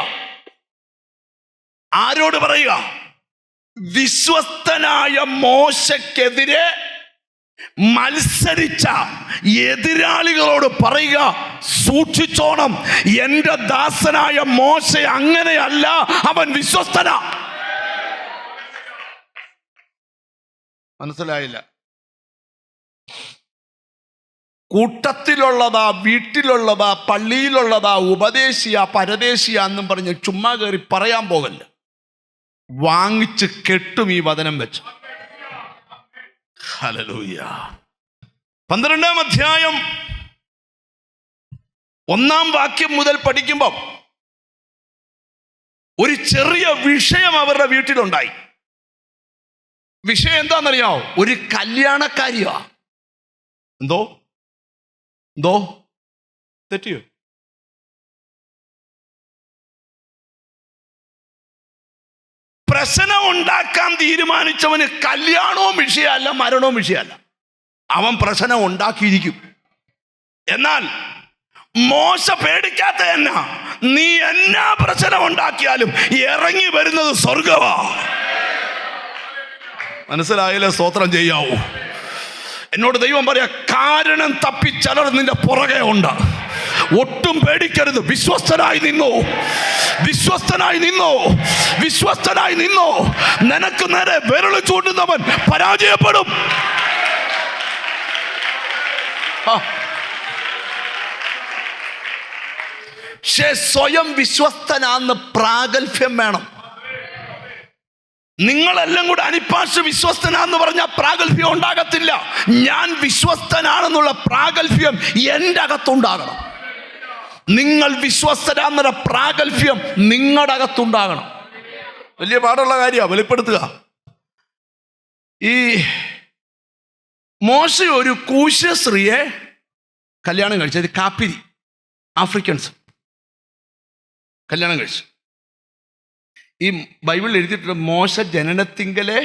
S1: ആരോട് പറയുക? വിശ്വസ്തനായ മോശക്കെതിരെ മത്സരിച്ച എതിരാളികളോട് പറയുക, സൂക്ഷിച്ചോണം, എന്റെ ദാസനായ മോശ അങ്ങനെയല്ല, അവൻ വിശ്വസ്തനാ. മനസ്സിലായില്ല? കൂട്ടത്തിലുള്ളതാ, വീട്ടിലുള്ളതാ, പള്ളിയിലുള്ളതാ, ഉപദേശിയ പരദേശിയ എന്നും പറഞ്ഞ് ചുമ്മാ കയറി പറയാൻ പോകല്ല. വാങ്ങിച്ച് കെട്ടും ഈ വചനം വെച്ച്. ഹല്ലേലൂയ. 12-ാം അധ്യായം 1-ാം വാക്യം മുതൽ പഠിക്കുമ്പോൾ ഒരു ചെറിയ വിഷയം അവരുടെ വീട്ടിലുണ്ടായി. വിഷയം എന്താണെന്നറിയാമോ? ഒരു കല്യാണക്കാരിയാ. എന്തോ തെറ്റിയോ? പ്രശ്നം ഉണ്ടാക്കാൻ തീരുമാനിച്ചവന് കല്യാണവും വിഷയമല്ല, മരണവും വിഷയമല്ല. അവൻ പ്രശ്നം ഉണ്ടാക്കിയിരിക്കും. എന്നാൽ മോശ പേടിക്കാത്ത എന്നാ? നീ എന്നാ പ്രശ്നം ഉണ്ടാക്കിയാലും ഇറങ്ങി വരുന്നത് സ്വർഗവാ. മനസ്സിലായാലേ സ്തോത്രം ചെയ്യാവൂ. എന്നോട് ദൈവം പറയാ, കാരണം തപ്പി ചിലർ നിന്റെ പുറകെ ഉണ്ട്. ഒട്ടും പേടിക്കരുത്. വിശ്വസ്തനായി നിന്നോ, വിശ്വസ്തനായി നിന്നോ, വിശ്വസ്തനായി നിന്നോ. നിനക്ക് നേരെ വിരൽ ചൂണ്ടുന്നവൻ പരാജയപ്പെടും. പക്ഷേ സ്വയം വിശ്വസ്തനാന്ന് പ്രാഗൽഭ്യം വേണം. നിങ്ങളെല്ലാം കൂടെ അനിപ്പാശ വിശ്വസ്തനാന്ന് പറഞ്ഞാൽ പ്രാഗൽഭ്യം ഉണ്ടാകത്തില്ല. ഞാൻ വിശ്വസ്തനാണെന്നുള്ള പ്രാഗൽഭ്യം എൻ്റെ അകത്തുണ്ടാകണം. നിങ്ങൾ വിശ്വസ്തരാന്നൊരു പ്രാഗൽഭ്യം നിങ്ങളുടെ അകത്തുണ്ടാകണം. വലിയ പാടുള്ള കാര്യമാണ് വെളിപ്പെടുത്തുക. ഈ
S2: മോശ ഒരു കൂശ്യ സ്ത്രീയെ കല്യാണം കഴിച്ചത്, കാപ്പിരി ആഫ്രിക്കൻസ് കല്യാണം കഴിച്ചു. ഈ ബൈബിളിൽ എഴുതിയിട്ടുണ്ട് മോശ ജനനത്തിങ്കലെ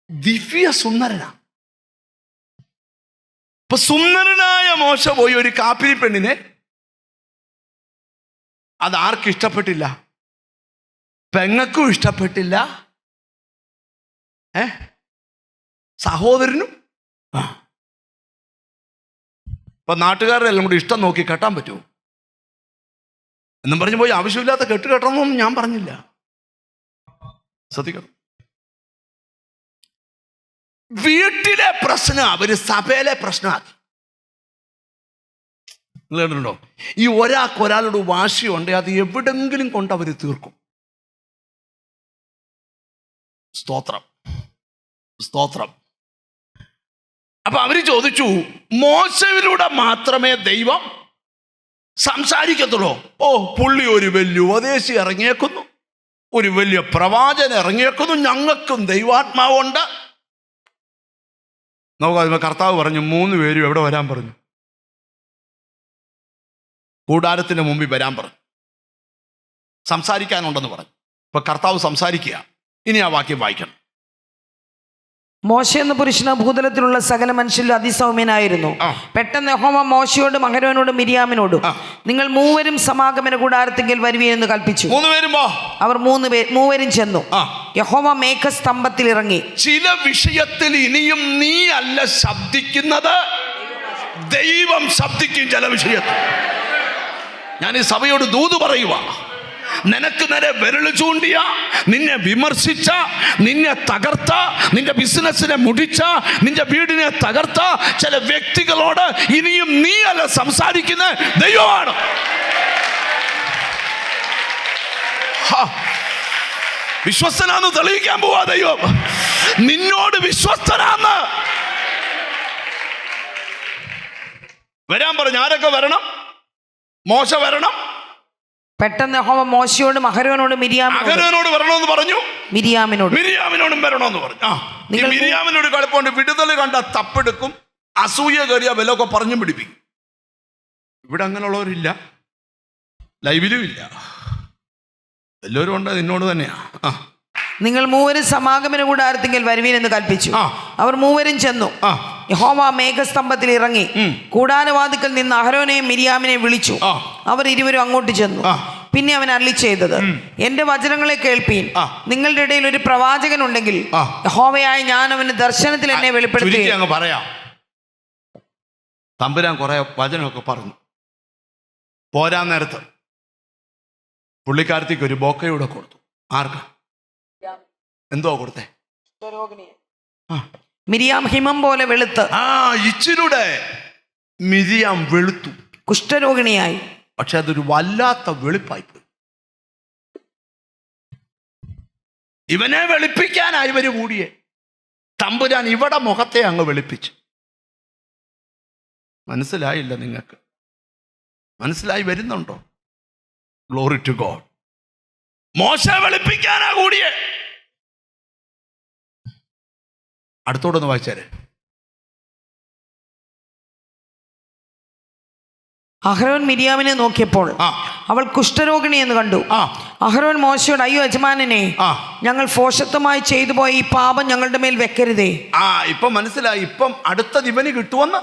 S2: ദിവ്യ സുന്ദരനാ. ഇപ്പൊ സുന്ദരനായ മോശ പോയി ഒരു കാപ്പിരി പെണ്ണിനെ, അത് ആർക്കും ഇഷ്ടപ്പെട്ടില്ല, പെങ്ങൾക്കും ഇഷ്ടപ്പെട്ടില്ല, സഹോദരനും. അപ്പൊ നാട്ടുകാരുടെ എല്ലാം കൂടി ഇഷ്ടം നോക്കി കെട്ടാൻ പറ്റുമോ എന്നും പറഞ്ഞു പോയി ആവശ്യമില്ലാത്ത കെട്ടണമെന്നൊന്നും ഞാൻ പറഞ്ഞില്ല. ശ്രദ്ധിക്കണം, വീട്ടിലെ പ്രശ്നം അവര് സഭയിലെ പ്രശ്നമാക്കി. നിങ്ങൾ കണ്ടിട്ടുണ്ടോ? ഈ ഒരാളോട് വാശിയുണ്ട്, അത് എവിടെങ്കിലും കൊണ്ട് അവർ തീർക്കും. സ്തോത്രം, സ്തോത്രം. അപ്പൊ അവര് ചോദിച്ചു, മോശയിലൂടെ മാത്രമേ ദൈവം സംസാരിക്കത്തുള്ളൂ? ഓ, പുള്ളി ഒരു വലിയ ഉപദേശി ഇറങ്ങിയേക്കുന്നു, ഒരു വലിയ പ്രവാചകൻ ഇറങ്ങിയേക്കുന്നു, ഞങ്ങൾക്കും ദൈവാത്മാവുണ്ട്. നമുക്ക് കർത്താവ് പറഞ്ഞു 3 പേരും എവിടെ വരാൻ പറഞ്ഞു? കൂടാരത്തിന് മുമ്പിൽ വരാൻ പറഞ്ഞു, സംസാരിക്കാനുണ്ടെന്ന് പറഞ്ഞു. ഇപ്പൊ കർത്താവ് സംസാരിക്കുക. ഇനി ആ വാക്യം വായിക്കണം.
S3: മോശ എന്ന പുരുഷന് ഭൂതലത്തിലുള്ള സകല മനുഷ്യരിലും അതിസൗമ്യനായിരുന്നു. പെട്ടെന്ന് യഹോവ മോശയോടും അഹരോനോടും മിരിയാമിനോടും, നിങ്ങൾ 3 സമാഗമന കൂടാരത്തിങ്കൽ വരുവീൻ എന്ന് കൽപ്പിച്ചു.
S2: 3 പേരും
S3: അവർ 3 ചെന്നു. യഹോവ മേഘസ്തംഭത്തിൽ ഇറങ്ങി.
S2: ചില വിഷയത്തിൽ ഇനിയും നീ അല്ല ശബ്ദിക്കുന്നത്, ദൈവം ശബ്ദിക്കും. ചില വിഷയത്തിൽ ഞാൻ ഈ സഭയോട് ദൂത് പറയുക, നിനക്ക് നേരെ വിരല് ചൂണ്ടിയ, നിന്നെ വിമർശിച്ച, നിന്നെ തകർത്ത, നിന്റെ ബിസിനസ്സിനെ മുടിച്ച, നിന്റെ വീടിനെ തകർത്ത ചില വ്യക്തികളോട് ഇനിയും നീ അല്ല സംസാരിക്കുന്ന, ദൈവമാണ്. വിശ്വസ്തനാന്ന് തെളിയിക്കാൻ പോവാ ദൈവം. നിന്നോട് വിശ്വസ്തനാന്ന് വരാൻ പറഞ്ഞു. ആരൊക്കെ വരണം? മോശ വരണം.
S3: പെട്ടെന്ന് യഹോവ മോശയോടും അഹരോനോടും
S2: അഹരോനോട് വരണമെന്ന് പറഞ്ഞു, മിരിയാമിനോടും വരണമെന്ന് പറഞ്ഞു. മിരിയാമിനോട് കളിപ്പുണ്ട്. വിടുതൽ കണ്ട തപ്പെടുക്കും, അസൂയ കയറിയ വിലൊക്കെ പറഞ്ഞു പിടിപ്പിക്കും. ഇവിടെ അങ്ങനെയുള്ളവരില്ല, ലൈവിലും ഇല്ല. എല്ലാവരും ഉണ്ട്, നിന്നോട് തന്നെയാ.
S3: നിങ്ങൾ 3 സമാഗമന കൂടാരത്തിങ്കൽ വരുവീൻ എന്ന് കൽപ്പിച്ചു. അവർ 3 ചെന്നു. യഹോവ മേഘസ്തംഭത്തിൽ ഇറങ്ങി കൂടാരവാതിക്കൽ നിന്ന് അഹരോനെയും മിരിയാമിനെയും വിളിച്ചു. അവർ 2 അങ്ങോട്ട് ചെന്നു. പിന്നെ അവൻ അരുളി ചെയ്തത്, എന്റെ വചനങ്ങളെ കേൾപ്പീൻ. നിങ്ങളുടെ ഇടയിൽ ഒരു പ്രവാചകൻ ഉണ്ടെങ്കിൽ യഹോവയായ ഞാൻ അവന് ദർശനത്തിൽ എന്നെ വെളിപ്പെടുത്തി.
S2: അങ്ങ് പറയാം. തമ്പുരാൻ കുറെ വചനമൊക്കെ പറഞ്ഞു. പോരാൻ നേരത്ത് പുള്ളിക്കാരത്തേക്ക് ഒരു ബൊക്കയൂടെ കൊടുത്തു. ആർക്കാ? എന്തോ കൊടുത്തേ?
S3: മിരിയാം ഹിമം പോലെ വെളുത്ത്.
S2: ഇച്ചിരൂടെ മിരിയാം വെളുത്തു,
S3: കുഷ്ഠരോഗിണിയായി.
S2: പക്ഷെ അതൊരു വല്ലാത്ത വെളുപ്പായിപ്പോയി. ഇവനെ വെളുപ്പിക്കാനായി ഇവര് കൂടിയേ. തമ്പുരാൻ ഇവിടെ മുഖത്തെ അങ്ങ് വെളുപ്പിച്ചു. മനസ്സിലായില്ല നിങ്ങൾക്ക്? മനസ്സിലായി വരുന്നുണ്ടോ? Glory to God. മോശ വെളുപ്പിക്കാനാ കൂടിയേ. അടുത്തോടൊന്ന് വായിച്ചാരെ.
S3: അഹരോൻ മിരിയാമിനെ നോക്കിയപ്പോൾ അവൾ കുഷ്ഠരോഗിണി എന്ന് കണ്ടു. അഹരോൻ മോശയോട്, അയ്യോ യജമാനനെ, ഞങ്ങൾ ഭോഷത്വമായി ചെയ്തു പോയ ഈ പാപം ഞങ്ങളുടെ മേൽ വെക്കരുതേ.
S2: ഇപ്പം മനസ്സിലായി. ഇപ്പം അടുത്തത് ഇവന് കിട്ടുമെന്ന്.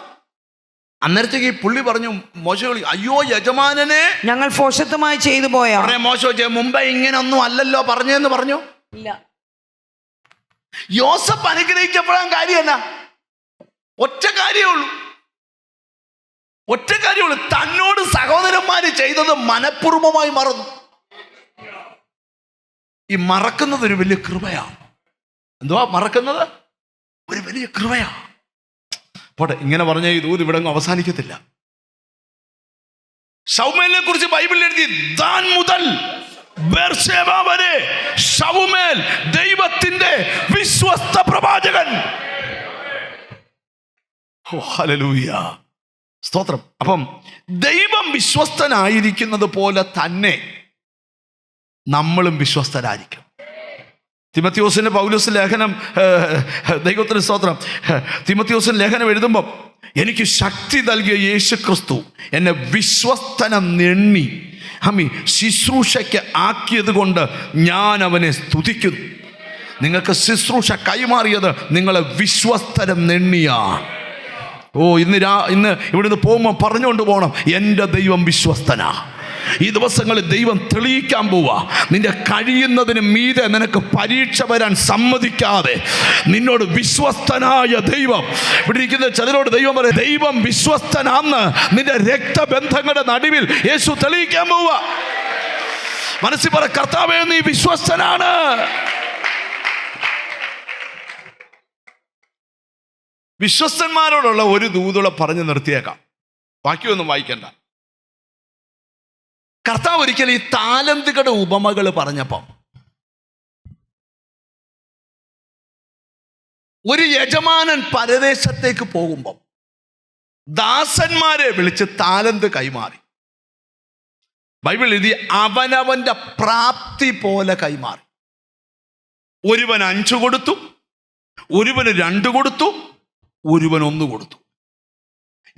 S2: അന്നേരത്തേക്ക് ഈ പുള്ളി പറഞ്ഞു, മോശ, അയ്യോ യജമാനനെ,
S3: ഞങ്ങൾ ഭോഷത്വമായി ചെയ്തു പോയ.
S2: മോശ മുമ്പേ ഇങ്ങനൊന്നും അല്ലല്ലോ പറഞ്ഞെന്ന് പറഞ്ഞു.
S3: ഇല്ല.
S2: യോസഫ് അനുഗ്രഹിക്കപ്പെടാൻ കാര്യമല്ല, ഒറ്റ കാര്യമുള്ളൂ. തന്നോട് സഹോദരന്മാര് ചെയ്തത് മനഃപൂർവമായി മറന്നു. ഈ മറക്കുന്നത് ഒരു വലിയ കൃപയാ. എന്തുവാ മറക്കുന്നത്? ഒരു വലിയ കൃപയാ. പോട്ടെ, ഇങ്ങനെ പറഞ്ഞ ഈ ദൂത് ഇവിടെ അവസാനിക്കത്തില്ല. ശൗമേലിനെ കുറിച്ച് ബൈബിളിൽ എഴുതി, ദാൻ മുതൽ ബേർശേബ വരെ ശൗമേൽ ദൈവത്തിന്റെ വിശ്വസ്ത പ്രവാചകൻ. ഹല്ലേലൂയ, സ്തോത്രം. അപ്പം ദൈവം വിശ്വസ്തനായിരിക്കുന്നത് പോലെ തന്നെ നമ്മളും വിശ്വസ്തരായിരിക്കും. തിമത്തിയോസിൻ്റെ പൗലോസ് ലേഖനം, ദൈവത്തിന് സ്തോത്രം, തിമത്തിയോസിന് ലേഖനം എഴുതുമ്പം എനിക്ക് ശക്തി നൽകിയ യേശു ക്രിസ്തു എന്നെ വിശ്വസ്തനെണ്ണി ശുശ്രൂഷയ്ക്ക് ആക്കിയത് കൊണ്ട് ഞാൻ അവനെ സ്തുതിക്കുന്നു. നിങ്ങൾക്ക് ശുശ്രൂഷ കൈമാറിയത് നിങ്ങളെ വിശ്വസ്തനെണ്ണിയാ. ഇന്ന് ഇവിടുന്ന് പോകുമ്പോൾ പറഞ്ഞുകൊണ്ട് പോകണം, എൻ്റെ ദൈവം വിശ്വസ്തനാ. ഈ ദിവസങ്ങളിൽ ദൈവം തെളിയിക്കാൻ പോവാ. നിന്റെ കഴിയുന്നതിന് മീതെ നിനക്ക് പരീക്ഷ വരാൻ സമ്മതിക്കാതെ നിന്നോട് വിശ്വസ്തനായ ദൈവം, ഇവിടെ ഇരിക്കുന്ന ചിലരോട് ദൈവം പറയും, ദൈവം വിശ്വസ്തനാന്ന് നിന്റെ രക്തബന്ധങ്ങളുടെ നടുവിൽ യേശു തെളിയിക്കാൻ പോവാ. മനസ്സിൽ പറ, കർത്താവേ നീ വിശ്വസ്തനാണ്. വിശ്വസ്തന്മാരോടുള്ള ഒരു ദൂതുള പറഞ്ഞു നിർത്തിയേക്കാം, ബാക്കിയൊന്നും വായിക്കണ്ട. കർത്താവ് ഒരിക്കൽ ഈ താലന്തുകളുടെ ഉപമകൾ പറഞ്ഞപ്പം ഒരു യജമാനൻ പരദേശത്തേക്ക് പോകുമ്പം ദാസന്മാരെ വിളിച്ച് താലന്ത് കൈമാറി. ബൈബിൾ എഴുതി അവനവന്റെ പ്രാപ്തി പോലെ കൈമാറി. ഒരുവൻ 5 കൊടുത്തു, ഒരുവന് 2 കൊടുത്തു, ഒരുവൻ 1 കൊടുത്തു.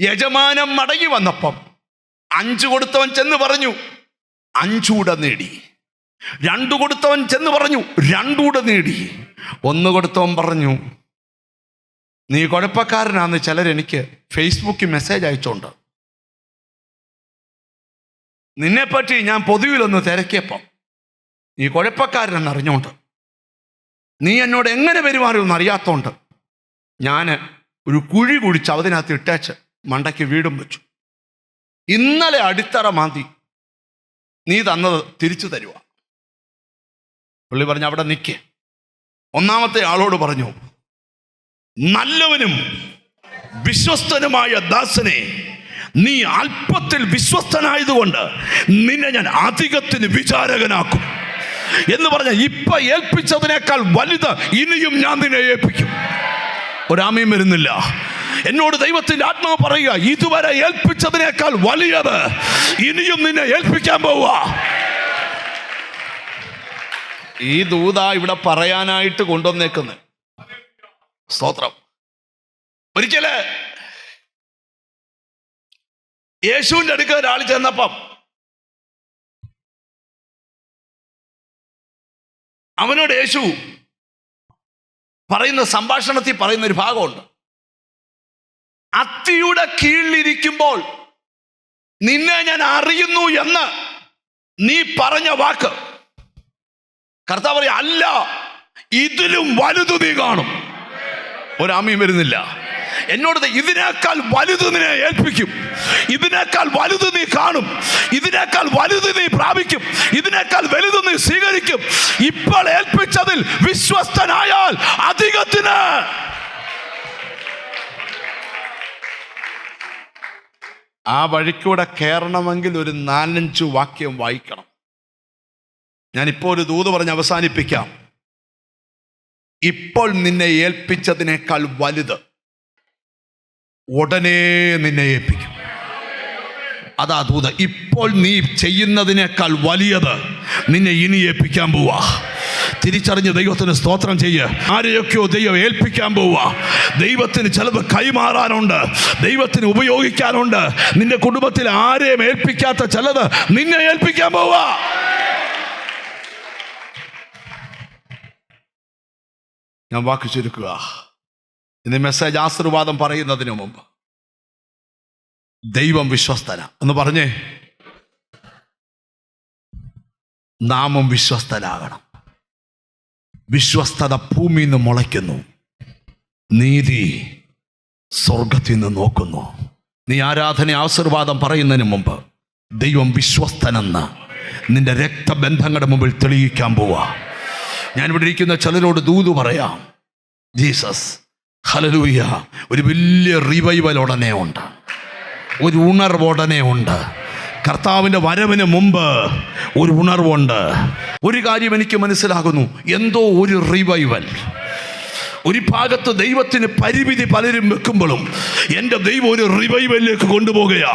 S2: യജമാനൻ മടങ്ങി വന്നപ്പം 5 കൊടുത്തവൻ ചെന്ന് പറഞ്ഞു 5 കൂടെ നേടി. 2 കൊടുത്തവൻ ചെന്ന് പറഞ്ഞു 2 കൂടെ നേടി. 1 കൊടുത്തവൻ പറഞ്ഞു, നീ കുഴപ്പക്കാരനാന്ന് ചിലരെനിക്ക് ഫേസ്ബുക്കിൽ മെസ്സേജ് അയച്ചോണ്ട്, നിന്നെപ്പറ്റി ഞാൻ പൊതുവിലൊന്ന് തിരക്കിയപ്പം നീ കുഴപ്പക്കാരനെന്ന് അറിഞ്ഞോണ്ട്, നീ എന്നോട് എങ്ങനെ പെരുമാറുമെന്ന് അറിയാത്തോണ്ട് ഞാൻ ഒരു കുഴി കുഴിച്ച് അതിനകത്ത് ഇട്ടേച്ച് മണ്ടയ്ക്ക് വീടും വെച്ചു. ഇന്നലെ അടിത്തറ മാന്തി നീ തന്നത് തിരിച്ചു തരുക. പുള്ളി പറഞ്ഞു, അവിടെ നിൽക്കേ. 1-ാമത്തെ ആളോട് പറഞ്ഞു, നല്ലവനും വിശ്വസ്തനുമായ ദാസനെ, നീ അല്പത്തിൽ വിശ്വസ്തനായതുകൊണ്ട് നിന്നെ ഞാൻ അധികത്തിന് വിചാരകനാക്കും എന്ന് പറഞ്ഞ, ഇപ്പൊ ഏൽപ്പിച്ചതിനേക്കാൾ വലുത് ഇനിയും ഞാൻ നിന്നെ ഏൽപ്പിക്കും. ഒരാമയും വരുന്നില്ല. എന്നോട് ദൈവത്തിന്റെ ആത്മാവ് പറയുക, ഇതുവരെ ഏൽപ്പിച്ചതിനേക്കാൾ വലിയത് ഇനിയും നിന്നെ ഏൽപ്പിക്കാൻ പോവുക. ഈ ദൂത ഇവിടെ പറയാനായിട്ട് കൊണ്ടുവന്നേക്കുന്നത്. സ്തോത്രം. ഒരിക്കല് യേശുവിന്റെ അടുക്ക ഒരാൾ ചെന്നപ്പം അവനോട് യേശു പറയുന്ന സംഭാഷണത്തിൽ പറയുന്ന ഒരു ഭാഗമുണ്ട്. അത്തിയുടെ കീഴിലിരിക്കുമ്പോൾ നിന്നെ ഞാൻ അറിയുന്നു എന്ന് നീ പറഞ്ഞ വാക്ക്, കർത്താവ് പറയും, അല്ല, ഇതിലും വലുത് നീ കാണും. ഒരാമയും വരുന്നില്ല. എന്നോട് ഇതിനേക്കാൾ വലുത് നിന്നെ ഏൽപ്പിക്കും, ഇതിനേക്കാൾ വലുത് നീ കാണും, ഇതിനേക്കാൾ വലുത് നീ പ്രാപിക്കും, ഇതിനേക്കാൾ വലുത് നീ സ്വീകരിക്കും. ഇപ്പോൾ ഏൽപ്പിച്ചതിൽ വിശ്വസ്തനായാൽ അധികത്തിന്. ആ വഴിക്കൂടെ കയറണമെങ്കിൽ ഒരു 4-5 വാക്യം വായിക്കണം. ഞാനിപ്പോൾ ഒരു ദൂത് പറഞ്ഞ് അവസാനിപ്പിക്കാം. ഇപ്പോൾ നിന്നെ ഏൽപ്പിച്ചതിനേക്കാൾ വലുത് ഉടനെ നിന്നെ ഏൽപ്പിക്കും. അതാ ദൂത്. ഇപ്പോൾ നീ ചെയ്യുന്നതിനേക്കാൾ വലിയത് നിന്നെ ഇനി ഏൽപ്പിക്കാൻ പോവാ. തിരിച്ചറിഞ്ഞ് ദൈവത്തിന് സ്തോത്രം ചെയ്യുക. ആരെയൊക്കെയോ ദൈവം ഏൽപ്പിക്കാൻ പോവുക. ദൈവത്തിന് ചിലത് കൈമാറാനുണ്ട്, ദൈവത്തിന് ഉപയോഗിക്കാനുണ്ട്. നിന്റെ കുടുംബത്തിൽ ആരെയും ഏൽപ്പിക്കാത്ത ചിലത് നിന്നെ ഏൽപ്പിക്കാൻ പോവുക. ഞാൻ വാക്ക് ചുരുക്കുക. ഇന്ന് മെസ്സേജ് ആശീർവാദം പറയുന്നതിന് മുമ്പ് ദൈവം വിശ്വസ്തന എന്ന് പറഞ്ഞേ. നാമും വിശ്വസ്തനാകണം. വിശ്വസ്തത ഭൂമിയിൽ നിന്ന് മുളയ്ക്കുന്നു, നീതി സ്വർഗത്തിൽ നിന്ന് നോക്കുന്നു. നീ ആരാധന ആശീർവാദം പറയുന്നതിന് മുമ്പ് ദൈവം വിശ്വസ്തനെന്ന് നിന്റെ രക്തബന്ധങ്ങളുടെ മുമ്പിൽ തെളിയിക്കാൻ പോവാ. ഞാനിവിടെ ഇരിക്കുന്ന ചിലരോട് ദൂത് പറയാം. Jesus, hallelujah. ഒരു വലിയ റിവൈവൽ ഉടനെ ഉണ്ട്, ഒരു ഉണർവ് ഉടനെ ഉണ്ട്. കർത്താവിൻ്റെ വരവിന് മുമ്പ് ഒരു ഉണർവുണ്ട്. ഒരു കാര്യം എനിക്ക് മനസ്സിലാകുന്നു, എന്തോ ഒരു റിവൈവൽ. ഒരു ഭാഗത്ത് ദൈവത്തിന് പരിമിതി പലരും വെക്കുമ്പോഴും എൻ്റെ ദൈവം ഒരു റിവൈവലിലേക്ക് കൊണ്ടുപോകുകയാ.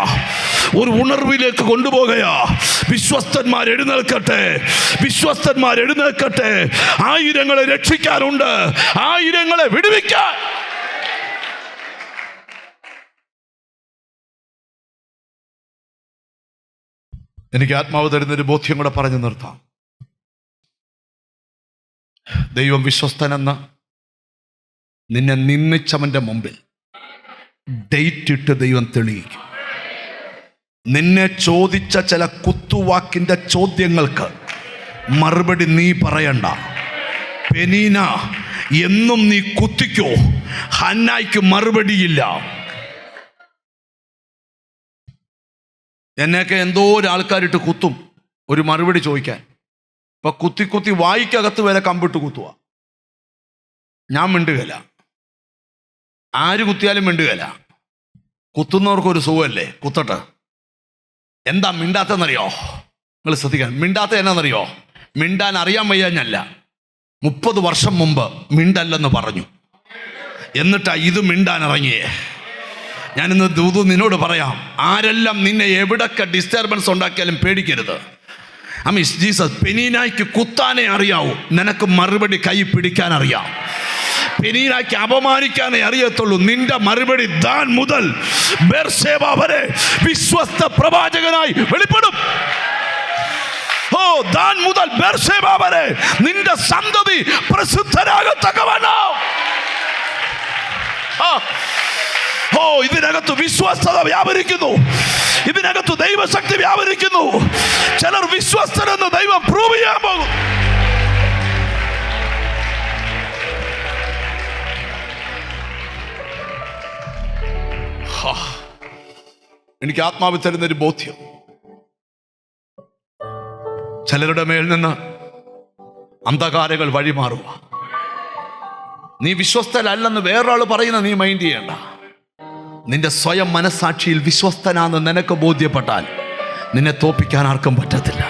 S2: ഒരു ഉണർവിലേക്ക് കൊണ്ടുപോകുകയാ. വിശ്വസ്തന്മാർ എഴുന്നേൽക്കട്ടെ, വിശ്വസ്തന്മാർ എഴുന്നേൽക്കട്ടെ. ആയിരങ്ങളെ രക്ഷിക്കാനുണ്ട്, ആയിരങ്ങളെ വിടുവിക്കാൻ. എനിക്ക് ആത്മാവ് തരുന്നൊരു ബോധ്യം കൂടെ പറഞ്ഞു നിർത്താം. ദൈവം വിശ്വസ്തനെന്ന് നിന്നെ നിന്ദിച്ചവന്റെ മുമ്പിൽ ഡേറ്റ് ഇട്ട് ദൈവം തെളിയിക്കും. നിന്നെ ചോദിച്ച ചില കുത്തുവാക്കിന്റെ ചോദ്യങ്ങൾക്ക് മറുപടി നീ പറയണ്ട. പെനീന, എന്നും നീ കുത്തിക്കോ, ഹന്നായ്ക്ക് മറുപടിയില്ല. എന്നെയൊക്കെ എന്തോ ഒരാൾക്കാരിട്ട് കുത്തും ഒരു മറുപടി ചോദിക്കാൻ. ഇപ്പൊ കുത്തി കുത്തി വായിക്കകത്ത് വരെ കമ്പിട്ട് കുത്തുക. ഞാൻ മിണ്ടുകയില്ല, ആര് കുത്തിയാലും മിണ്ടുകയില്ല. കുത്തുന്നവർക്കൊരു സുഖമല്ലേ, കുത്തട്ടെ. എന്താ മിണ്ടാത്തെന്നറിയോ? നിങ്ങൾ ശ്രദ്ധിക്കണം. മിണ്ടാത്ത എന്നാന്നറിയോ? മിണ്ടാൻ അറിയാൻ വയ്യാഞ്ഞല്ല. 30 വർഷം മുമ്പ് മിണ്ടല്ലെന്ന് പറഞ്ഞു, എന്നിട്ടാ ഇത് മിണ്ടാൻ ഇറങ്ങിയേ. ഞാനിന്ന് ദൂതു നിന്നോട് പറയാം, ആരെല്ലാം നിന്നെ എവിടൊക്കെ ഡിസ്റ്റർബൻസ് ഉണ്ടാക്കിയാലും പേടിക്കരുത്. മിസ് ജീസസ്, പെനീനായ്ക്ക് കുത്താനേ അറിയാവൂ, നിനക്ക് മറുപടി കൈ പിടിക്കാൻ അറിയാം. പെനീനായ്ക്ക് അപമാനിക്കാനേ അറിയത്തുള്ളൂ, നിന്റെ മറുപടി ദാൻ മുതൽ ബേർശേബ വരെ വിശ്വസ്ത പ്രവാചകനായി വെളിപ്പെടും. ഓ, ദാൻ മുതൽ ബേർശേബ വരെ നിന്റെ സന്തതി പ്രസിദ്ധരാകത്തക്കവണ്ണം. ഓ, ഇതിനകത്ത് വിശ്വസ്തത വ്യാപരിക്കുന്നു, ഇതിനകത്ത് ദൈവശക്തി വ്യാപരിക്കുന്നു. ചിലർ വിശ്വസ്തരെന്ന് ദൈവം പ്രൂവ് ചെയ്യാൻ പോകും. എനിക്ക് ആത്മാവിൽ തരുന്നൊരു ബോധ്യം, ചിലരുടെ മേൽ നിന്ന് അന്ധകാരങ്ങൾ വഴിമാറുക. നീ വിശ്വസ്തനല്ലെന്ന് വേറൊരാൾ പറയുന്ന നീ മൈൻഡ് ചെയ്യണ്ട. നിന്റെ സ്വയം മനസ്സാക്ഷിയിൽ വിശ്വസ്തനാണെന്ന് നിനക്ക് ബോധ്യപ്പെട്ടാൽ നിന്നെ തോപ്പിക്കാൻ ആർക്കും പറ്റത്തില്ല.